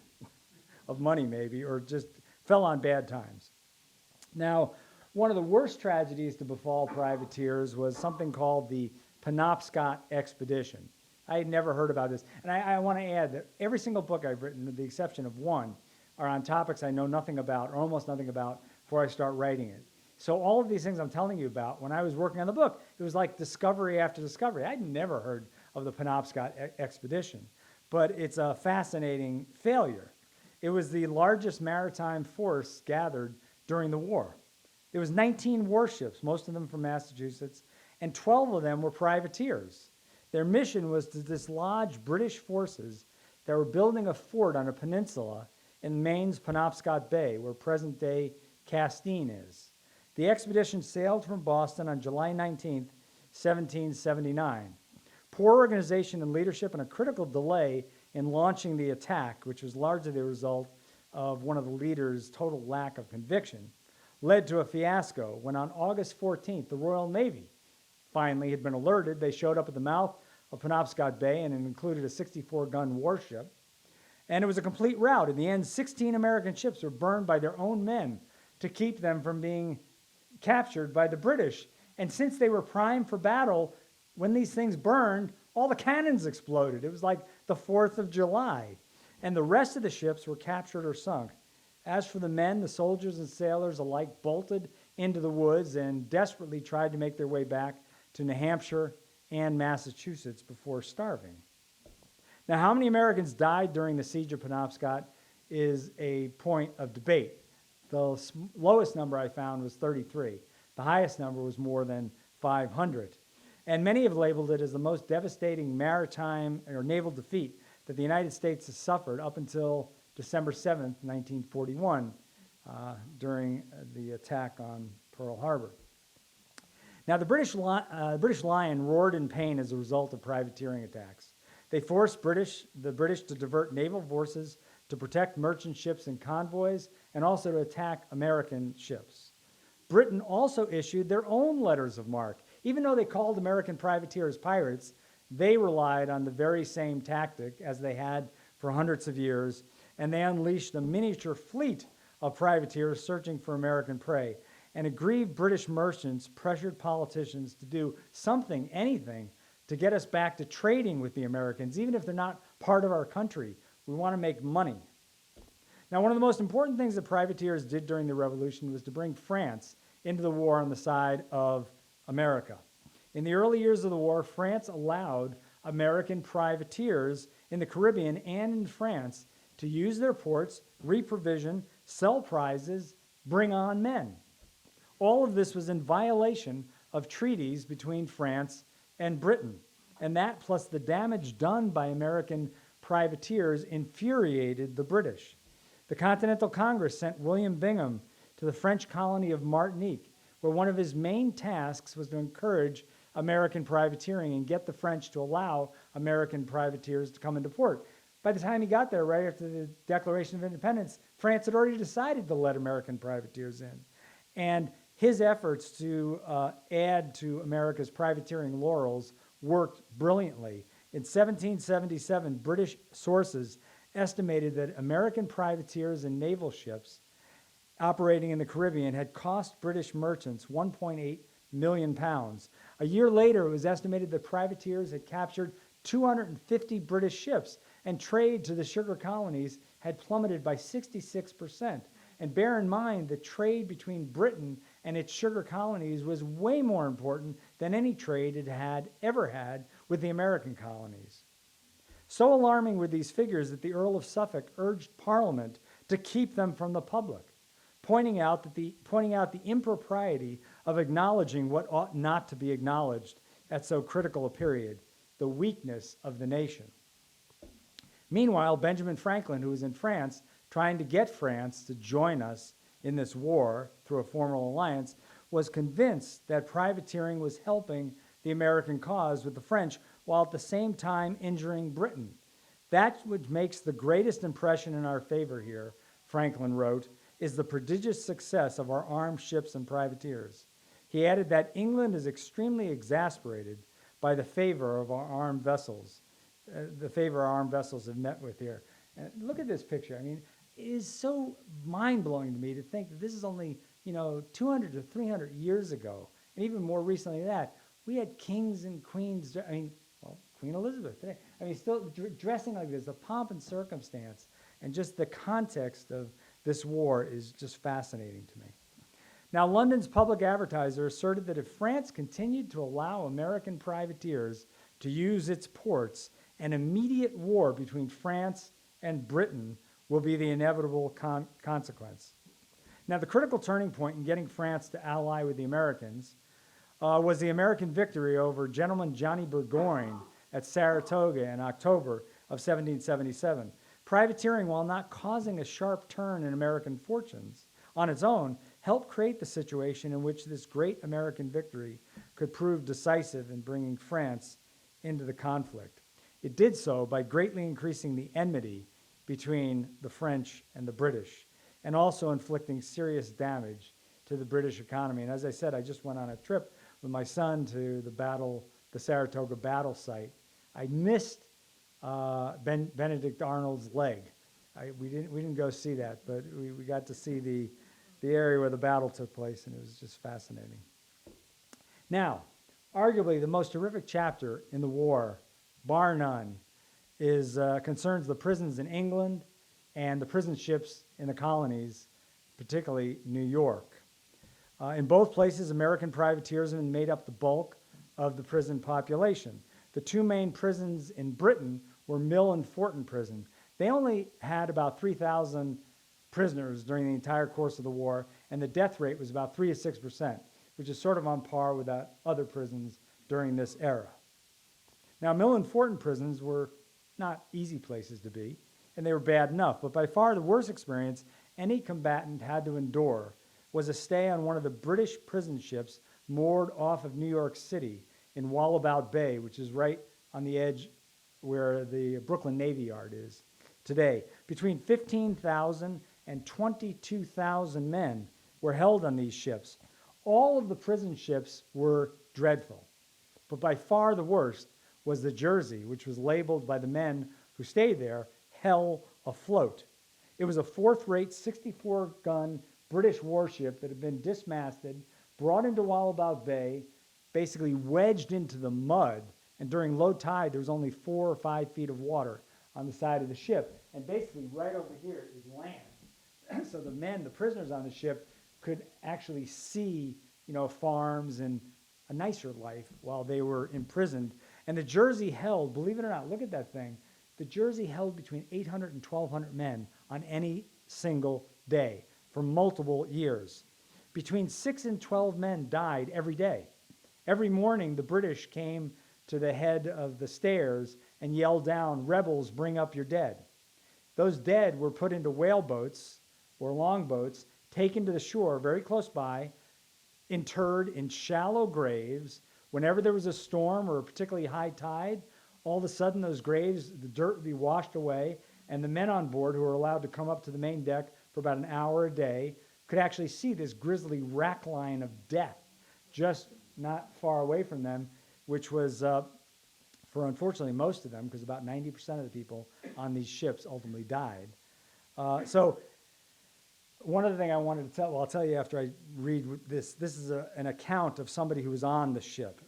Speaker 2: of money maybe, or just fell on bad times. Now, one of the worst tragedies to befall privateers was something called the Penobscot Expedition. I had never heard about this. And I want to add that every single book I've written, with the exception of one, are on topics I know nothing about, or almost nothing about, before I start writing it. So all of these things I'm telling you about, when I was working on the book, it was like discovery after discovery. I'd never heard of the Penobscot Expedition, but it's a fascinating failure. It was the largest maritime force gathered during the war. There was 19 warships, most of them from Massachusetts, and 12 of them were privateers. Their mission was to dislodge British forces that were building a fort on a peninsula in Maine's Penobscot Bay, where present-day Castine is. The expedition sailed from Boston on July 19, 1779. Poor organization and leadership and a critical delay in launching the attack, which was largely the result of one of the leaders' total lack of conviction, led to a fiasco when on August 14th, the Royal Navy finally had been alerted. They showed up at the mouth of Penobscot Bay, and it included a 64-gun warship. And it was a complete rout. In the end, 16 American ships were burned by their own men to keep them from being captured by the British. And since they were primed for battle, when these things burned, all the cannons exploded. It was like the 4th of July. And the rest of the ships were captured or sunk. As for the men, the soldiers and sailors alike bolted into the woods and desperately tried to make their way back to New Hampshire and Massachusetts before starving. Now, how many Americans died during the siege of Penobscot is a point of debate. The lowest number I found was 33. The highest number was more than 500. And many have labeled it as the most devastating maritime or naval defeat that the United States has suffered up until December 7th, 1941, during the attack on Pearl Harbor. Now, the British Lion roared in pain as a result of privateering attacks. They forced the British to divert naval forces to protect merchant ships and convoys, and also to attack American ships. Britain also issued their own letters of marque. Even though they called American privateers pirates, they relied on the very same tactic as they had for hundreds of years, and they unleashed a miniature fleet of privateers searching for American prey. And aggrieved British merchants pressured politicians to do something, anything, to get us back to trading with the Americans, even if they're not part of our country. We want to make money. Now, one of the most important things that privateers did during the Revolution was to bring France into the war on the side of America. In the early years of the war, France allowed American privateers in the Caribbean and in France to use their ports, reprovision, sell prizes, bring on men. All of this was in violation of treaties between France and Britain. And that, plus the damage done by American privateers, infuriated the British. The Continental Congress sent William Bingham to the French colony of Martinique, where one of his main tasks was to encourage American privateering and get the French to allow American privateers to come into port. By the time he got there, right after the Declaration of Independence, France had already decided to let American privateers in. And his efforts to add to America's privateering laurels worked brilliantly. In 1777, British sources estimated that American privateers and naval ships operating in the Caribbean had cost British merchants 1.8 million pounds. A year later, it was estimated that privateers had captured 250 British ships, and trade to the sugar colonies had plummeted by 66%. And bear in mind that trade between Britain and its sugar colonies was way more important than any trade it had ever had with the American colonies. So alarming were these figures that the Earl of Suffolk urged Parliament to keep them from the public, pointing out the impropriety of acknowledging what ought not to be acknowledged at so critical a period, the weakness of the nation. Meanwhile, Benjamin Franklin, who was in France, trying to get France to join us in this war through a formal alliance, was convinced that privateering was helping the American cause with the French, while at the same time injuring Britain. That which makes the greatest impression in our favor here, Franklin wrote, is the prodigious success of our armed ships and privateers. He added that England is extremely exasperated by the favor of our armed vessels, our armed vessels have met with here. And look at this picture. I mean, it is so mind-blowing to me to think that this is only, 200 to 300 years ago, and even more recently than that. We had kings and queens, Queen Elizabeth today. Still dressing like this, the pomp and circumstance, and just the context of this war is just fascinating to me. Now, London's public advertiser asserted that if France continued to allow American privateers to use its ports, an immediate war between France and Britain will be the inevitable consequence. Now, the critical turning point in getting France to ally with the Americans was the American victory over Gentleman Johnny Burgoyne at Saratoga in October of 1777. Privateering, while not causing a sharp turn in American fortunes on its own, helped create the situation in which this great American victory could prove decisive in bringing France into the conflict. It did so by greatly increasing the enmity between the French and the British, and also inflicting serious damage to the British economy. And as I said, I just went on a trip with my son to the Saratoga battle site. I missed Benedict Arnold's leg. We didn't go see that, but we got to see the area where the battle took place, and it was just fascinating. Now, Arguably, the most horrific chapter in the war, bar none, is concerns the prisons in England and the prison ships in the colonies, particularly New York. In both places, American privateersmen made up the bulk of the prison population. The two main prisons in Britain were Mill and Fortin prison. They only had about 3,000 prisoners during the entire course of the war, and the death rate was about 3 to 6%, which is sort of on par with other prisons during this era. Now, Mill and Fortin prisons were not easy places to be, and they were bad enough, but by far the worst experience any combatant had to endure was a stay on one of the British prison ships moored off of New York City in Wallabout Bay, which is right on the edge where the Brooklyn Navy Yard is today. Between 15,000 and 22,000 men were held on these ships. All of the prison ships were dreadful, but by far the worst was the Jersey, which was labeled by the men who stayed there, Hell Afloat. It was a fourth-rate 64-gun British warship that had been dismasted, brought into Wallabout Bay, basically wedged into the mud, and during low tide there was only 4 or 5 feet of water on the side of the ship, and basically right over here is land. So the men, the prisoners on the ship, could actually see, farms and a nicer life while they were imprisoned. And the Jersey held, believe it or not, look at that thing, the Jersey held between 800 and 1,200 men on any single day for multiple years. Between 6 and 12 men died every day. Every morning, the British came to the head of the stairs and yelled down, "Rebels, bring up your dead." Those dead were put into whaleboats or longboats, taken to the shore very close by, interred in shallow graves. Whenever there was a storm or a particularly high tide, all of a sudden those graves, the dirt would be washed away, and the men on board, who were allowed to come up to the main deck for about an hour a day, could actually see this grisly rack line of death just not far away from them, which was, for unfortunately most of them, because about 90% of the people on these ships ultimately died. So one other thing I wanted to tell, well, I'll tell you after I read this. This is an account of somebody who was on the ship.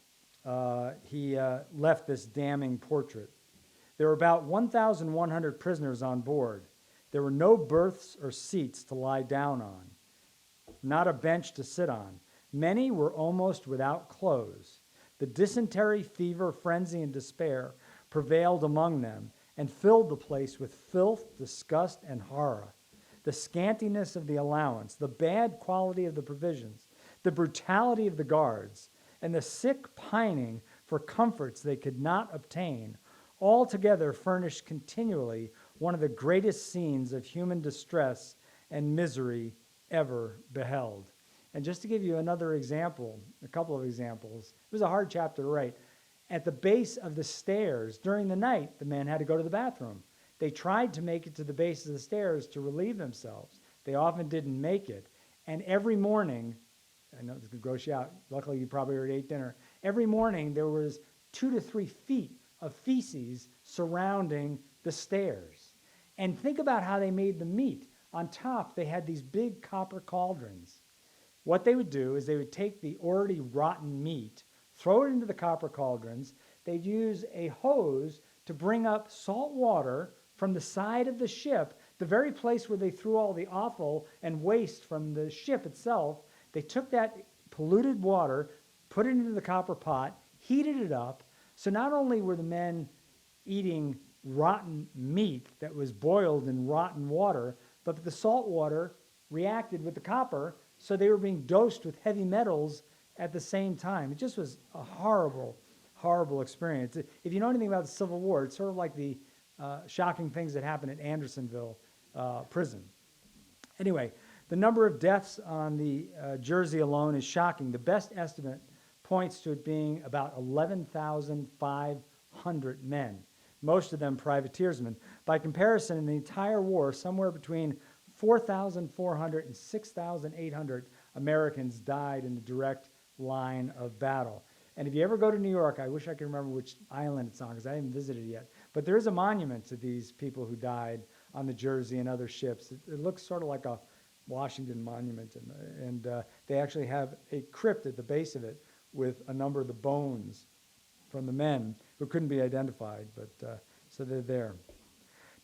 Speaker 2: He left this damning portrait. There were about 1,100 prisoners on board. There were no berths or seats to lie down on, not a bench to sit on. Many were almost without clothes. The dysentery, fever, frenzy, and despair prevailed among them and filled the place with filth, disgust, and horror. The scantiness of the allowance, the bad quality of the provisions, the brutality of the guards, and the sick pining for comforts they could not obtain, altogether furnished continually one of the greatest scenes of human distress and misery ever beheld. And just to give you another example, a couple of examples, it was a hard chapter to write. At the base of the stairs, during the night, the men had to go to the bathroom. They tried to make it to the base of the stairs to relieve themselves. They often didn't make it. And every morning, I know this could gross you out, luckily you probably already ate dinner. Every morning there was 2 to 3 feet of feces surrounding the stairs. And think about how they made the meat. On top, they had these big copper cauldrons. What they would do is they would take the already rotten meat, throw it into the copper cauldrons. They'd use a hose to bring up salt water from the side of the ship, the very place where they threw all the offal and waste from the ship itself. They took that polluted water, put it into the copper pot, heated it up. So not only were the men eating rotten meat that was boiled in rotten water, but the salt water reacted with the copper, so they were being dosed with heavy metals at the same time. It just was a horrible, horrible experience. If you know anything about the Civil War, it's sort of like the shocking things that happened at Andersonville prison. Anyway, the number of deaths on the Jersey alone is shocking. The best estimate points to it being about 11,500 men, most of them privateersmen. By comparison, in the entire war, somewhere between 4,400 and 6,800 Americans died in the direct line of battle. And if you ever go to New York, I wish I could remember which island it's on because I haven't visited it yet, but there is a monument to these people who died on the Jersey and other ships. It looks sort of like a Washington monument, and they actually have a crypt at the base of it with a number of the bones from the men who couldn't be identified, but so they're there.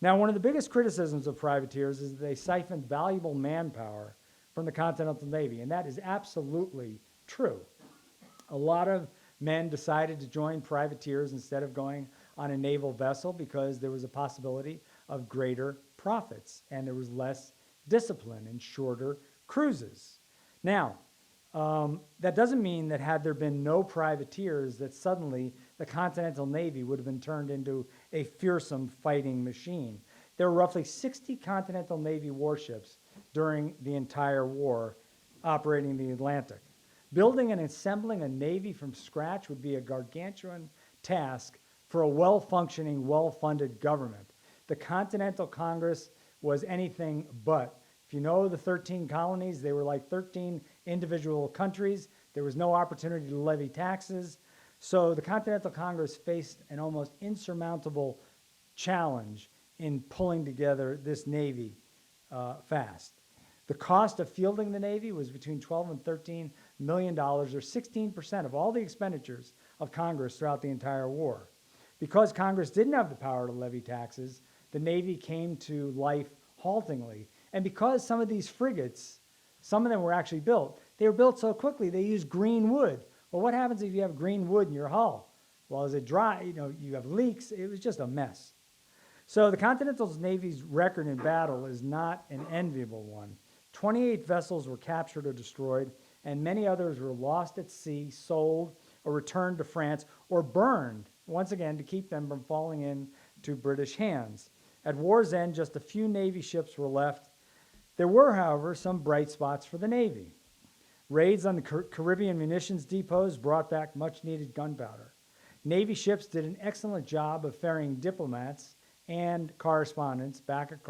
Speaker 2: Now, one of the biggest criticisms of privateers is that they siphoned valuable manpower from the Continental Navy, and that is absolutely true. A lot of men decided to join privateers instead of going on a naval vessel because there was a possibility of greater profits and there was less discipline and shorter cruises. Now, that doesn't mean that had there been no privateers that suddenly the Continental Navy would have been turned into a fearsome fighting machine. There were roughly 60 Continental Navy warships during the entire war operating in the Atlantic. Building and assembling a navy from scratch would be a gargantuan task for a well-functioning, well-funded government. The Continental Congress was anything but. If you know the 13 colonies, they were like 13 individual countries. There was no opportunity to levy taxes. So the Continental Congress faced an almost insurmountable challenge in pulling together this navy fast. The cost of fielding the Navy was between $12 and $13 million, or 16% of all the expenditures of Congress throughout the entire war. Because Congress didn't have the power to levy taxes, the Navy came to life haltingly. And because some of these frigates, some of them were actually built, they were built so quickly they used green wood. Well, what happens if you have green wood in your hull? Well, as it dries, you have leaks. It was just a mess. So the Continental Navy's record in battle is not an enviable one. 28 vessels were captured or destroyed, and many others were lost at sea, sold, or returned to France, or burned, once again, to keep them from falling into British hands. At war's end, just a few Navy ships were left. There were, however, some bright spots for the Navy. Raids on the Caribbean munitions depots brought back much-needed gunpowder. Navy ships did an excellent job of ferrying diplomats and correspondents back and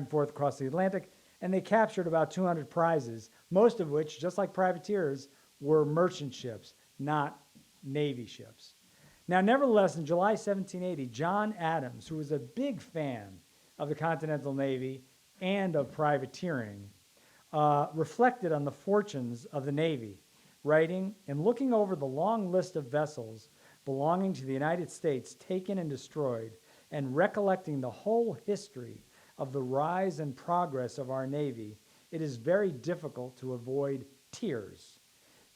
Speaker 2: forth across the Atlantic, and they captured about 200 prizes, most of which, just like privateers, were merchant ships, not Navy ships. Now, nevertheless, in July 1780, John Adams, who was a big fan of the Continental Navy and of privateering, reflected on the fortunes of the Navy, writing, "In looking over the long list of vessels belonging to the United States taken and destroyed, and recollecting the whole history of the rise and progress of our Navy, it is very difficult to avoid tears.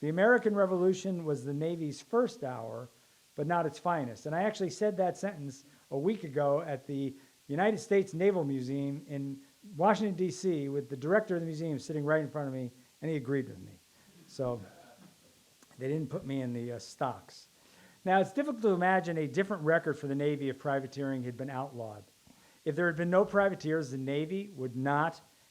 Speaker 2: The American Revolution was the Navy's first hour, but not its finest." And I actually said that sentence a week ago at the United States Naval Museum in Washington, D.C., with the director of the museum sitting right in front of me, and he agreed with me. So they didn't put me in the stocks. Now, it's difficult to imagine a different record for the Navy if privateering had been outlawed. If there had been no privateers, the Navy would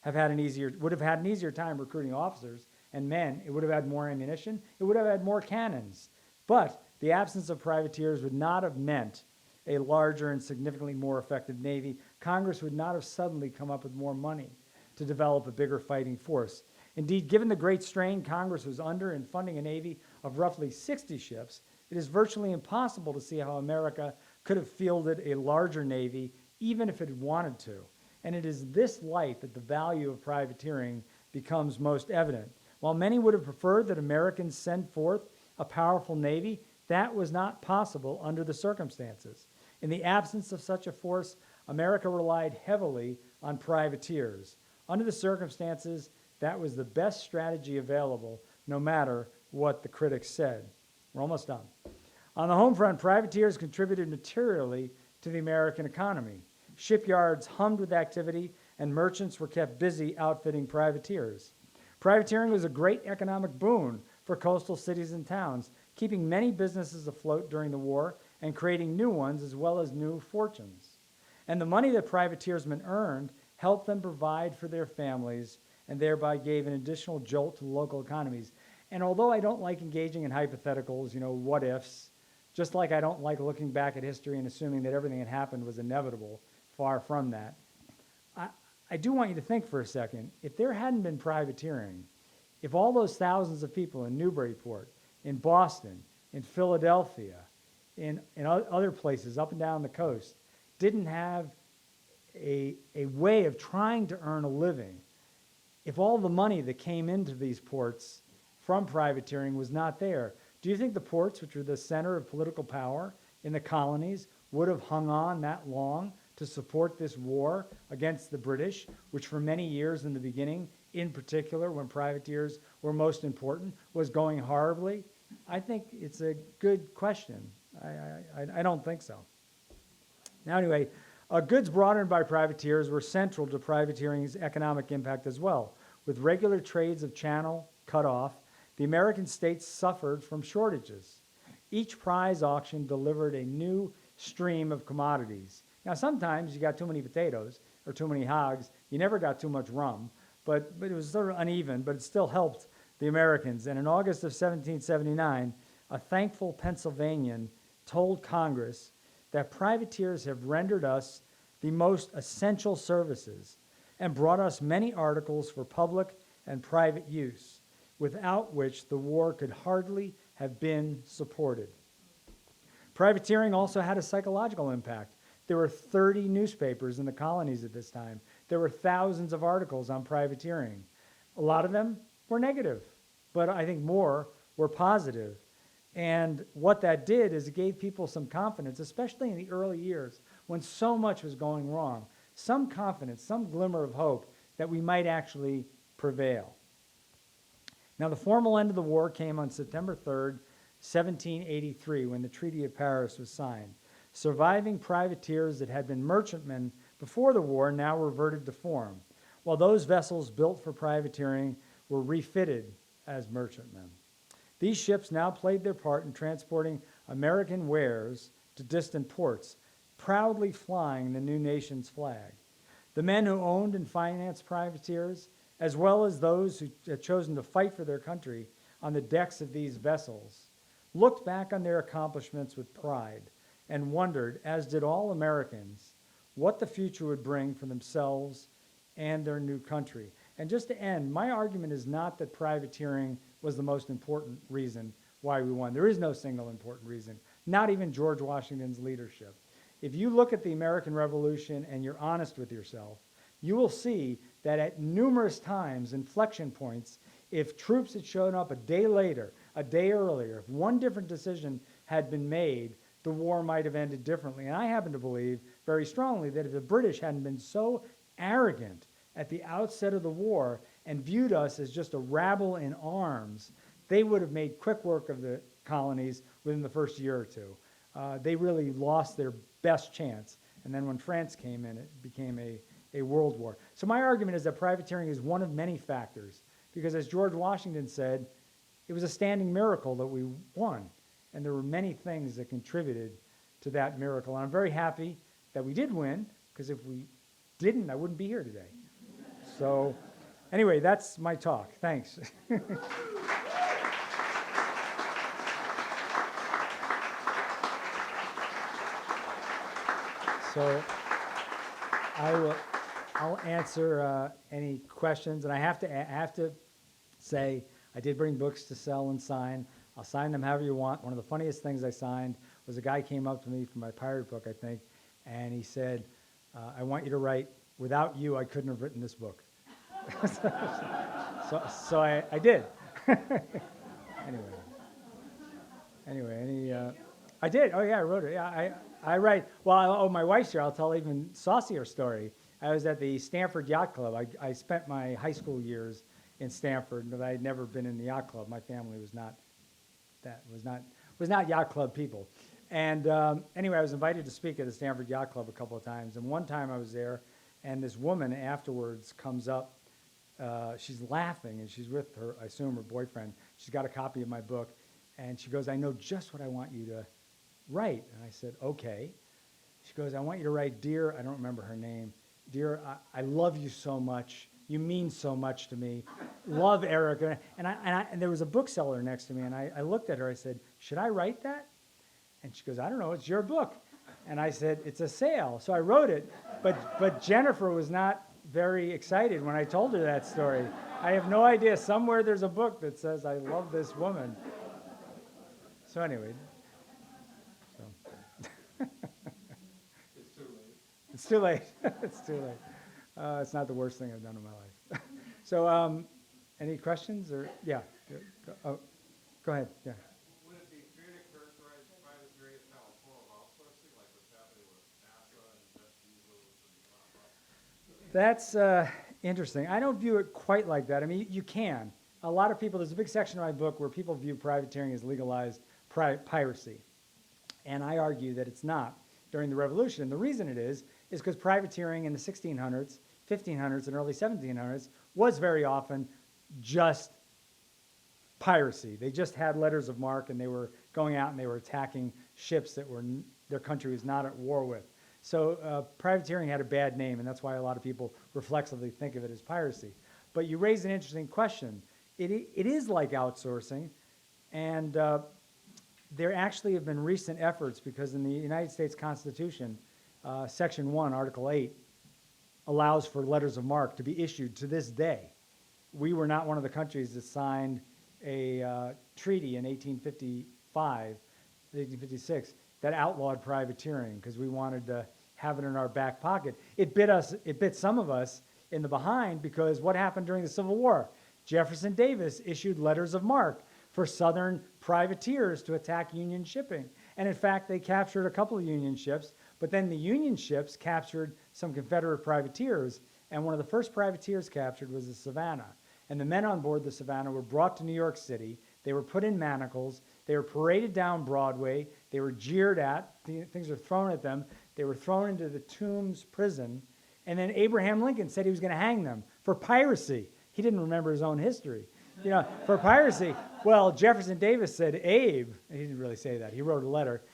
Speaker 2: have had an easier time recruiting officers and men. It would have had more ammunition. It would have had more cannons. But the absence of privateers would not have meant a larger and significantly more effective Navy. Congress would not have suddenly come up with more money to develop a bigger fighting force. Indeed, given the great strain Congress was under in funding a Navy of roughly 60 ships, it is virtually impossible to see how America could have fielded a larger Navy even if it had wanted to. And it is this light that the value of privateering becomes most evident. While many would have preferred that Americans send forth a powerful Navy, that was not possible under the circumstances. In the absence of such a force, America relied heavily on privateers. Under the circumstances, that was the best strategy available, no matter what the critics said. We're almost done. On the home front, privateers contributed materially to the American economy. Shipyards hummed with activity, and merchants were kept busy outfitting privateers. Privateering was a great economic boon for coastal cities and towns, keeping many businesses afloat during the war and creating new ones as well as new fortunes. And the money that privateersmen earned helped them provide for their families and thereby gave an additional jolt to local economies. And although I don't like engaging in hypotheticals, what ifs, just like I don't like looking back at history and assuming that everything that happened was inevitable, far from that, I do want you to think for a second, if there hadn't been privateering, if all those thousands of people in Newburyport, in Boston, in Philadelphia, in other places up and down the coast, didn't have a way of trying to earn a living, if all the money that came into these ports from privateering was not there. Do you think the ports, which were the center of political power in the colonies, would have hung on that long to support this war against the British, which for many years in the beginning, in particular when privateers were most important, was going horribly? I think it's a good question. I don't think so. Now anyway, goods brought in by privateers were central to privateering's economic impact as well. With regular trades of Channel cut off, the American states suffered from shortages. Each prize auction delivered a new stream of commodities. Now sometimes you got too many potatoes or too many hogs. You never got too much rum, but it was sort of uneven, but it still helped the Americans. And in August of 1779, a thankful Pennsylvanian told Congress that privateers have rendered us the most essential services and brought us many articles for public and private use, without which the war could hardly have been supported. Privateering also had a psychological impact. There were 30 newspapers in the colonies at this time. There were thousands of articles on privateering. A lot of them were negative, but I think more were positive. And what that did is it gave people some confidence, especially in the early years when so much was going wrong, some confidence, some glimmer of hope that we might actually prevail. Now, the formal end of the war came on September 3rd, 1783, when the Treaty of Paris was signed. Surviving privateers that had been merchantmen before the war now reverted to form, while those vessels built for privateering were refitted as merchantmen. These ships now played their part in transporting American wares to distant ports, proudly flying the new nation's flag. The men who owned and financed privateers, as well as those who had chosen to fight for their country on the decks of these vessels, looked back on their accomplishments with pride and wondered, as did all Americans, what the future would bring for themselves and their new country. And just to end, my argument is not that privateering was the most important reason why we won. There is no single important reason, not even George Washington's leadership. If you look at the American Revolution and you're honest with yourself, you will see that at numerous times, inflection points, if troops had shown up a day later, a day earlier, if one different decision had been made, the war might have ended differently. And I happen to believe very strongly that if the British hadn't been so arrogant at the outset of the war and viewed us as just a rabble in arms, they would have made quick work of the colonies within the first year or two. They really lost their best chance. And then when France came in, it became a world war. So my argument is that privateering is one of many factors, because as George Washington said, it was a standing miracle that we won. And there were many things that contributed to that miracle. And I'm very happy that we did win, because if we didn't, I wouldn't be here today. So anyway, that's my talk. Thanks. So I'll answer any questions, and I have to say I did bring books to sell and sign. I'll sign them however you want. One of the funniest things I signed was a guy came up to me for my pirate book, I think, and he said, I want you to write, "Without you, I couldn't have written this book." so I did. Anyway, I did. Oh yeah, I wrote it. Yeah, I write. Well, my wife's here. I'll tell an even saucier story. I was at the Stanford Yacht Club. I spent my high school years in Stanford, but I had never been in the yacht club. My family was not yacht club people. And anyway, I was invited to speak at the Stanford Yacht Club a couple of times. And one time I was there, and this woman afterwards comes up. She's laughing, and she's with her, I assume, her boyfriend. She's got a copy of my book, and she goes, "I know just what I want you to write." And I said, "Okay." She goes, "I want you to write, dear," I don't remember her name, "Dear, I love you so much. You mean so much to me. Love, Eric." And there was a bookseller next to me, and I looked at her. I said, "Should I write that?" And she goes, "I don't know. It's your book." And I said, "It's a sale." So I wrote it. But Jennifer was not very excited when I told her that story. I have no idea. Somewhere there's a book that says, "I love this woman." So anyway. It's too late. It's too late. It's not the worst thing I've done in my life. So any questions? Or yeah. Oh, go ahead, yeah.
Speaker 3: Would it be fair to characterize privateering as kind of a form of outsourcing, like what's happening with NASA and Jeff Bezos and
Speaker 2: That's interesting. I don't view it quite like that. I mean, you can. A lot of people, there's a big section of my book where people view privateering as legalized piracy. And I argue that it's not during the Revolution. And the reason it is because privateering in the 1600s, 1500s, and early 1700s was very often just piracy. They just had letters of marque and they were going out and they were attacking ships that their country was not at war with. So privateering had a bad name, and that's why a lot of people reflexively think of it as piracy. But you raise an interesting question. It is like outsourcing, and there actually have been recent efforts because in the United States Constitution, Section 1, Article 8, allows for letters of marque to be issued to this day. We were not one of the countries that signed a treaty in 1855, 1856, that outlawed privateering because we wanted to have it in our back pocket. It bit some of us in the behind because what happened during the Civil War? Jefferson Davis issued letters of marque for Southern privateers to attack Union shipping. And in fact, they captured a couple of Union ships, but then the Union ships captured some Confederate privateers, and one of the first privateers captured was the Savannah. And the men on board the Savannah were brought to New York City. They were put in manacles. They were paraded down Broadway. They were jeered at. Things were thrown at them. They were thrown into the Tombs prison. And then Abraham Lincoln said he was going to hang them for piracy. He didn't remember his own history. You know, for piracy. Well, Jefferson Davis said, Abe, he didn't really say that. He wrote a letter.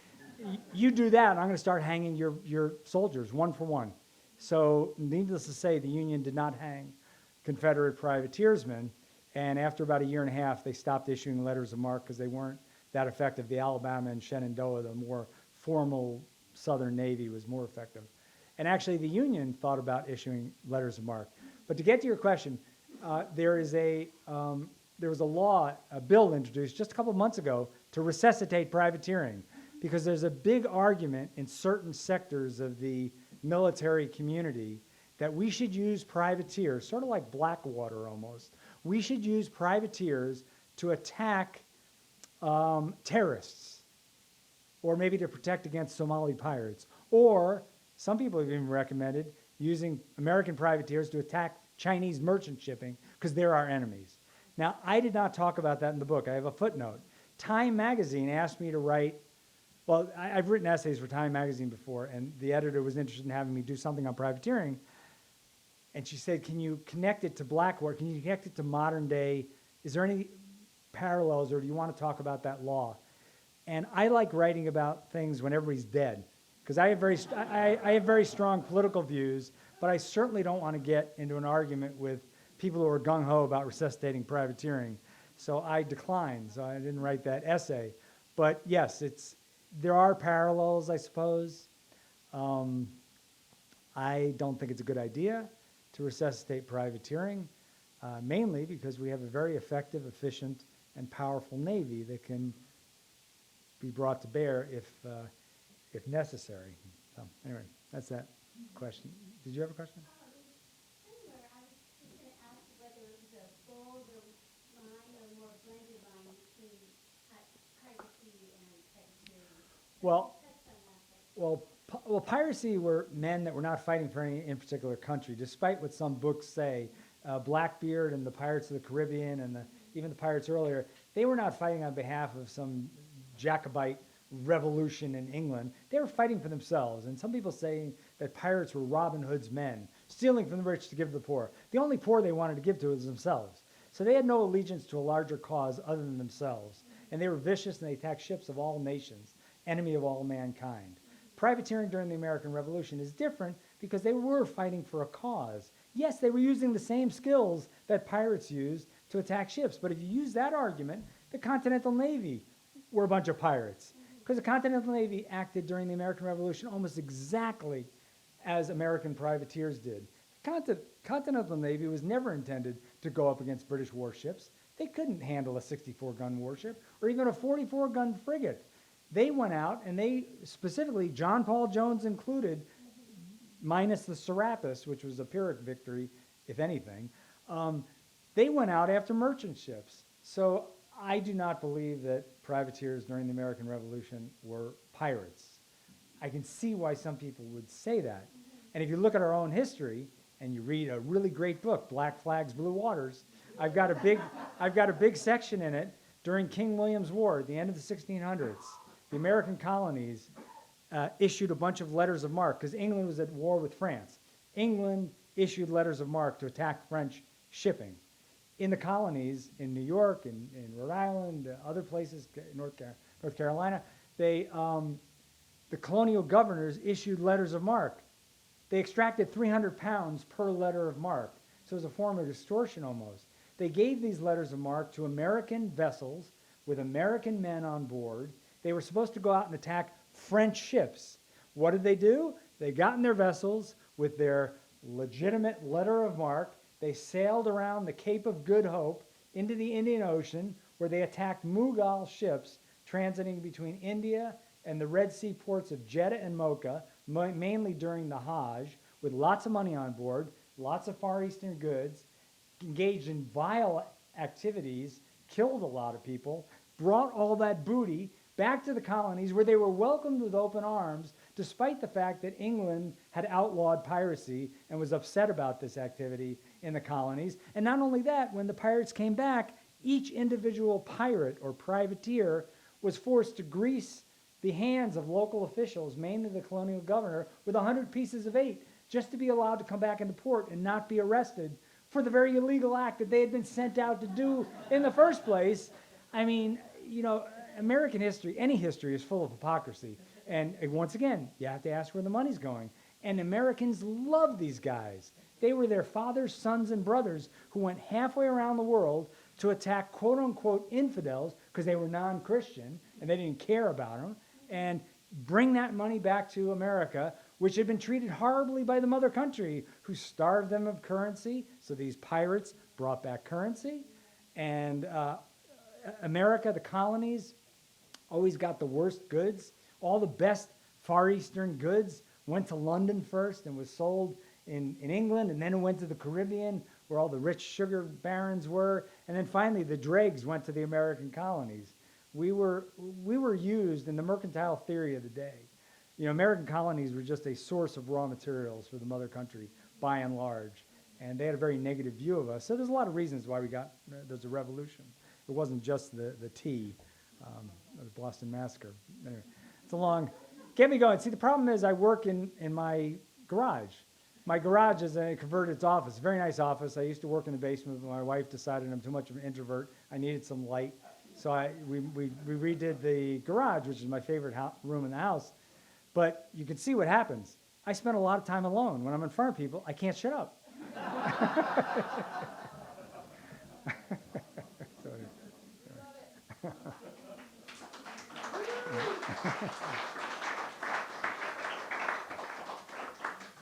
Speaker 2: You do that, and I'm going to start hanging your soldiers one for one. So needless to say, the Union did not hang Confederate privateersmen, and after about a year and a half, they stopped issuing letters of marque because they weren't that effective. The Alabama and Shenandoah, the more formal Southern Navy, was more effective. And actually, the Union thought about issuing letters of marque. But to get to your question, there was a bill introduced just a couple of months ago to resuscitate privateering, because there's a big argument in certain sectors of the military community that we should use privateers, sort of like Blackwater almost. We should use privateers to attack terrorists, or maybe to protect against Somali pirates. Or some people have even recommended using American privateers to attack Chinese merchant shipping because they're our enemies. Now, I did not talk about that in the book. I have a footnote. Time magazine asked me to write, well, I've written essays for Time magazine before, and the editor was interested in having me do something on privateering. And she said, can you connect it to Blackwater? Can you connect it to modern day? Is there any parallels, or do you want to talk about that law? And I like writing about things when everybody's dead, because I have very strong political views, but I certainly don't want to get into an argument with people who are gung-ho about resuscitating privateering. So I declined, so I didn't write that essay. But yes, there are parallels, I suppose. I don't think it's a good idea to resuscitate privateering, mainly because we have a very effective, efficient, and powerful Navy that can be brought to bear if necessary. So anyway, that's that question. Did you have a question?
Speaker 4: Similar, I was just going to ask whether it was a bolder line or more blended line between piracy and privateering.
Speaker 2: Well,
Speaker 4: Touched on that, but
Speaker 2: well, piracy were men that were not fighting for any in particular country, despite what some books say. Blackbeard and the Pirates of the Caribbean and even the pirates earlier, they were not fighting on behalf of some Jacobite revolution in England. They were fighting for themselves. And some people say that pirates were Robin Hood's men, stealing from the rich to give to the poor. The only poor they wanted to give to was themselves. So they had no allegiance to a larger cause other than themselves. And they were vicious, and they attacked ships of all nations, enemy of all mankind. Privateering during the American Revolution is different because they were fighting for a cause. Yes, they were using the same skills that pirates used to attack ships. But if you use that argument, the Continental Navy were a bunch of pirates, because the Continental Navy acted during the American Revolution almost exactly as American privateers did. The Continental Navy was never intended to go up against British warships. They couldn't handle a 64-gun warship or even a 44-gun frigate. They went out, and they specifically, John Paul Jones included, minus the Serapis, which was a Pyrrhic victory, if anything, they went out after merchant ships. So I do not believe that privateers during the American Revolution were pirates. I can see why some people would say that. And if you look at our own history and you read a really great book, Black Flags, Blue Waters, I've got a big section in it during King William's War at the end of the 1600s. The American colonies issued a bunch of letters of marque because England was at war with France. England issued letters of marque to attack French shipping. In the colonies, in New York, in Rhode Island, other places, North Carolina, the colonial governors issued letters of marque. They extracted 300 pounds per letter of marque. So it was a form of extortion almost. They gave these letters of marque to American vessels with American men on board. They were supposed to go out and attack French ships. What did they do? They got in their vessels with their legitimate letter of marque. They sailed around the Cape of Good Hope into the Indian Ocean, where they attacked Mughal ships transiting between India and the Red Sea ports of Jeddah and Mocha, mainly during the Hajj, with lots of money on board, lots of Far Eastern goods, engaged in vile activities, killed a lot of people, brought all that booty back to the colonies where they were welcomed with open arms, despite the fact that England had outlawed piracy and was upset about this activity in the colonies. And not only that, when the pirates came back, each individual pirate or privateer was forced to grease the hands of local officials, mainly the colonial governor, with 100 pieces of 8, just to be allowed to come back into port and not be arrested for the very illegal act that they had been sent out to do in the first place. I mean, you know, American history, any history, is full of hypocrisy. And once again, you have to ask where the money's going. And Americans love these guys. They were their fathers, sons, and brothers who went halfway around the world to attack quote-unquote infidels because they were non-Christian and they didn't care about them, and bring that money back to America, which had been treated horribly by the mother country, who starved them of currency. So these pirates brought back currency. And America, the colonies, always got the worst goods. All the best Far Eastern goods went to London first and was sold in England, and then it went to the Caribbean, where all the rich sugar barons were, and then finally the dregs went to the American colonies. We were used in the mercantile theory of the day. You know, American colonies were just a source of raw materials for the mother country, by and large, and they had a very negative view of us. So there's a lot of reasons why there's a revolution. It wasn't just the tea, the Boston Massacre. Anyway, it's a long, get me going. See, the problem is I work in my garage. My garage is a converted office, very nice office. I used to work in the basement, but my wife decided I'm too much of an introvert. I needed some light. So we redid the garage, which is my favorite room in the house. But you can see what happens. I spend a lot of time alone. When I'm in front of people, I can't shut up.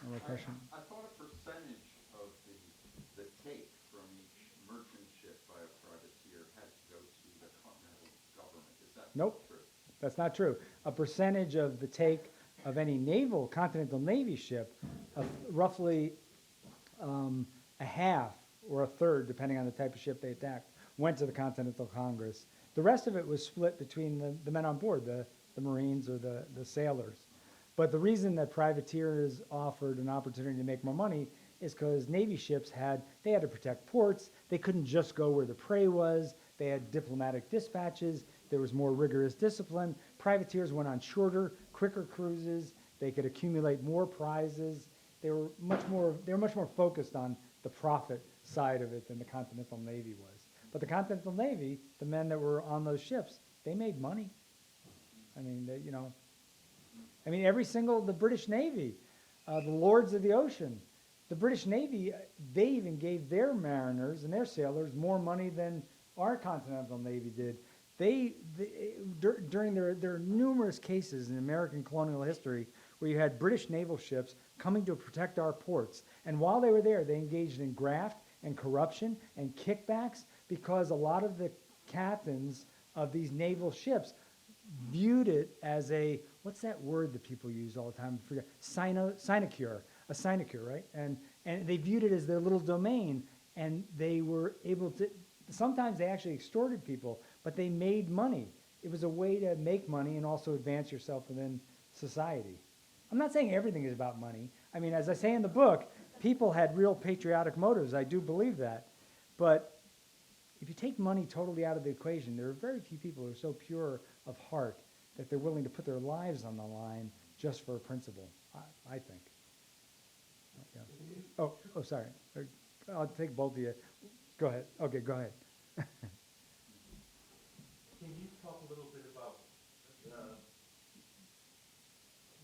Speaker 2: Another question?
Speaker 5: I thought a percentage of the take from each merchant ship by a privateer had to go to the continental government. Is that
Speaker 2: Nope.
Speaker 5: true?
Speaker 2: That's not true. A percentage of the take of any naval, continental Navy ship, of roughly a half or a third, depending on the type of ship they attacked, went to the Continental Congress. The rest of it was split between the men on board, the Marines or the sailors. But the reason that privateers offered an opportunity to make more money is because Navy ships had to protect ports. They couldn't just go where the prey was. They had diplomatic dispatches. There was more rigorous discipline. Privateers went on shorter, quicker cruises. They could accumulate more prizes. They were much more focused on the profit side of it than the Continental Navy was. But the Continental Navy, the men that were on those ships, they made money. I mean, the British Navy, the Lords of the Ocean, the British Navy, they even gave their mariners and their sailors more money than our Continental Navy did. During there are numerous cases in American colonial history where you had British naval ships coming to protect our ports. And while they were there, they engaged in graft and corruption and kickbacks because a lot of the captains of these naval ships viewed it as what's that word that people use all the time? I forget. Sinecure, a sinecure, right? And they viewed it as their little domain, and they were able to, sometimes they actually extorted people, but they made money. It was a way to make money and also advance yourself within society. I'm not saying everything is about money. I mean, as I say in the book, people had real patriotic motives. I do believe that. But if you take money totally out of the equation, there are very few people who are so pure of heart that they're willing to put their lives on the line just for a principle, I think. Yeah. Oh, sorry. I'll take both of you. Go ahead. Okay, go ahead.
Speaker 6: Can you talk a little bit about the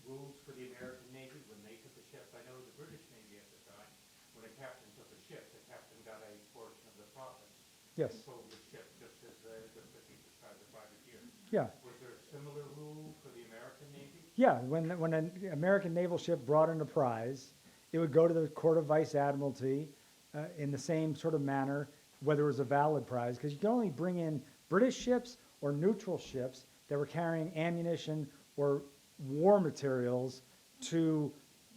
Speaker 6: rules for the American Navy when they took a ship? I know the British Navy at the time, when a captain took a ship, the captain got a portion of the profits.
Speaker 2: Yes.
Speaker 6: And sold the ship just as the people tried to privateer.
Speaker 2: Yeah.
Speaker 6: Was there a similar rule for the American Navy?
Speaker 2: Yeah, when an American naval ship brought in a prize, it would go to the Court of Vice Admiralty in the same sort of manner, whether it was a valid prize, because you can only bring in British ships or neutral ships that were carrying ammunition or war materials to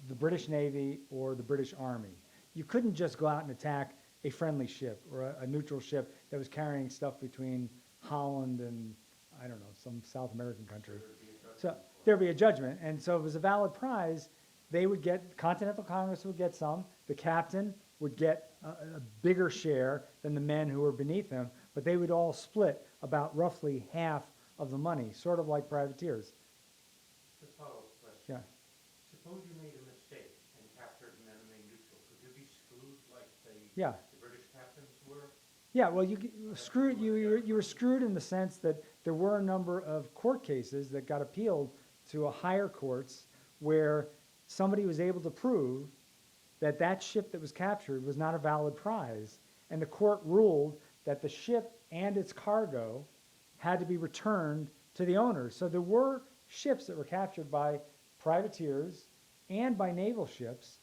Speaker 2: the British Navy or the British Army. You couldn't just go out and attack a friendly ship or a neutral ship that was carrying stuff between Holland and, I don't know, some South American country. So there'd be a judgment. And so if it was a valid prize, they would get, Continental Congress would get some, the captain would get a bigger share than the men who were beneath him, but they would all split about roughly half of the money, sort of like privateers.
Speaker 6: Just a follow-up question.
Speaker 2: Yeah.
Speaker 6: Suppose you made a mistake and captured an enemy neutral. Could you be screwed like
Speaker 2: Yeah.
Speaker 6: the British captains were?
Speaker 2: Yeah, well, you were screwed in the sense that there were a number of court cases that got appealed to a higher courts where somebody was able to prove that that ship that was captured was not a valid prize, and the court ruled that the ship and its cargo had to be returned to the owners. So there were ships that were captured by privateers and by naval ships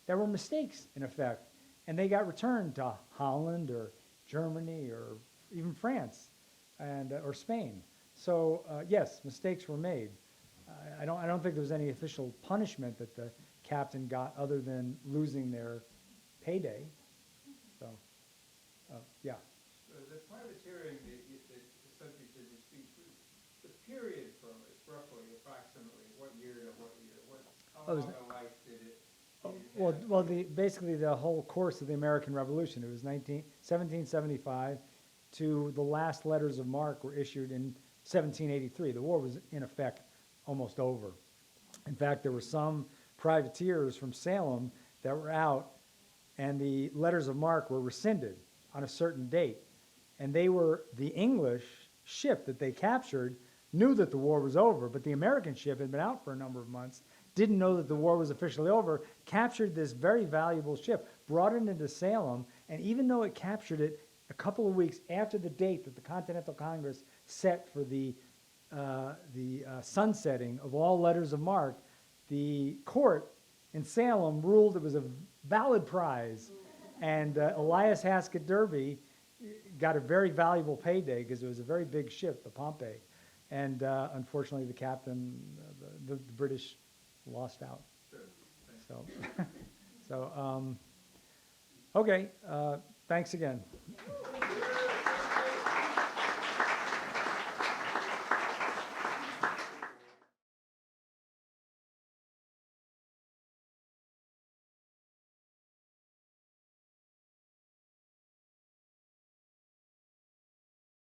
Speaker 2: that were mistakes, in effect, and they got returned to Holland or Germany or even France and or Spain. So yes, mistakes were made. I don't think there was any official punishment that the captain got other than losing their payday. So yeah.
Speaker 3: The privateering, the subject of your speech, the period from it's roughly, approximately, what year to what year? How
Speaker 2: Oh,
Speaker 3: long a life did it have?
Speaker 2: Well, basically the whole course of the American Revolution. It was 1775 to the last letters of marque were issued in 1783. The war was in effect almost over. In fact, there were some privateers from Salem that were out, and the letters of marque were rescinded on a certain date. And they were, the English ship that they captured knew that the war was over, but the American ship had been out for a number of months, didn't know that the war was officially over, captured this very valuable ship, brought it into Salem, and even though it captured it a couple of weeks after the date that the Continental Congress set for the sunsetting of all letters of marque, the court in Salem ruled it was a valid prize, and Elias Haskett Derby got a very valuable payday because it was a very big ship, the Pompey, and unfortunately the captain, the British lost out. So, okay, thanks again.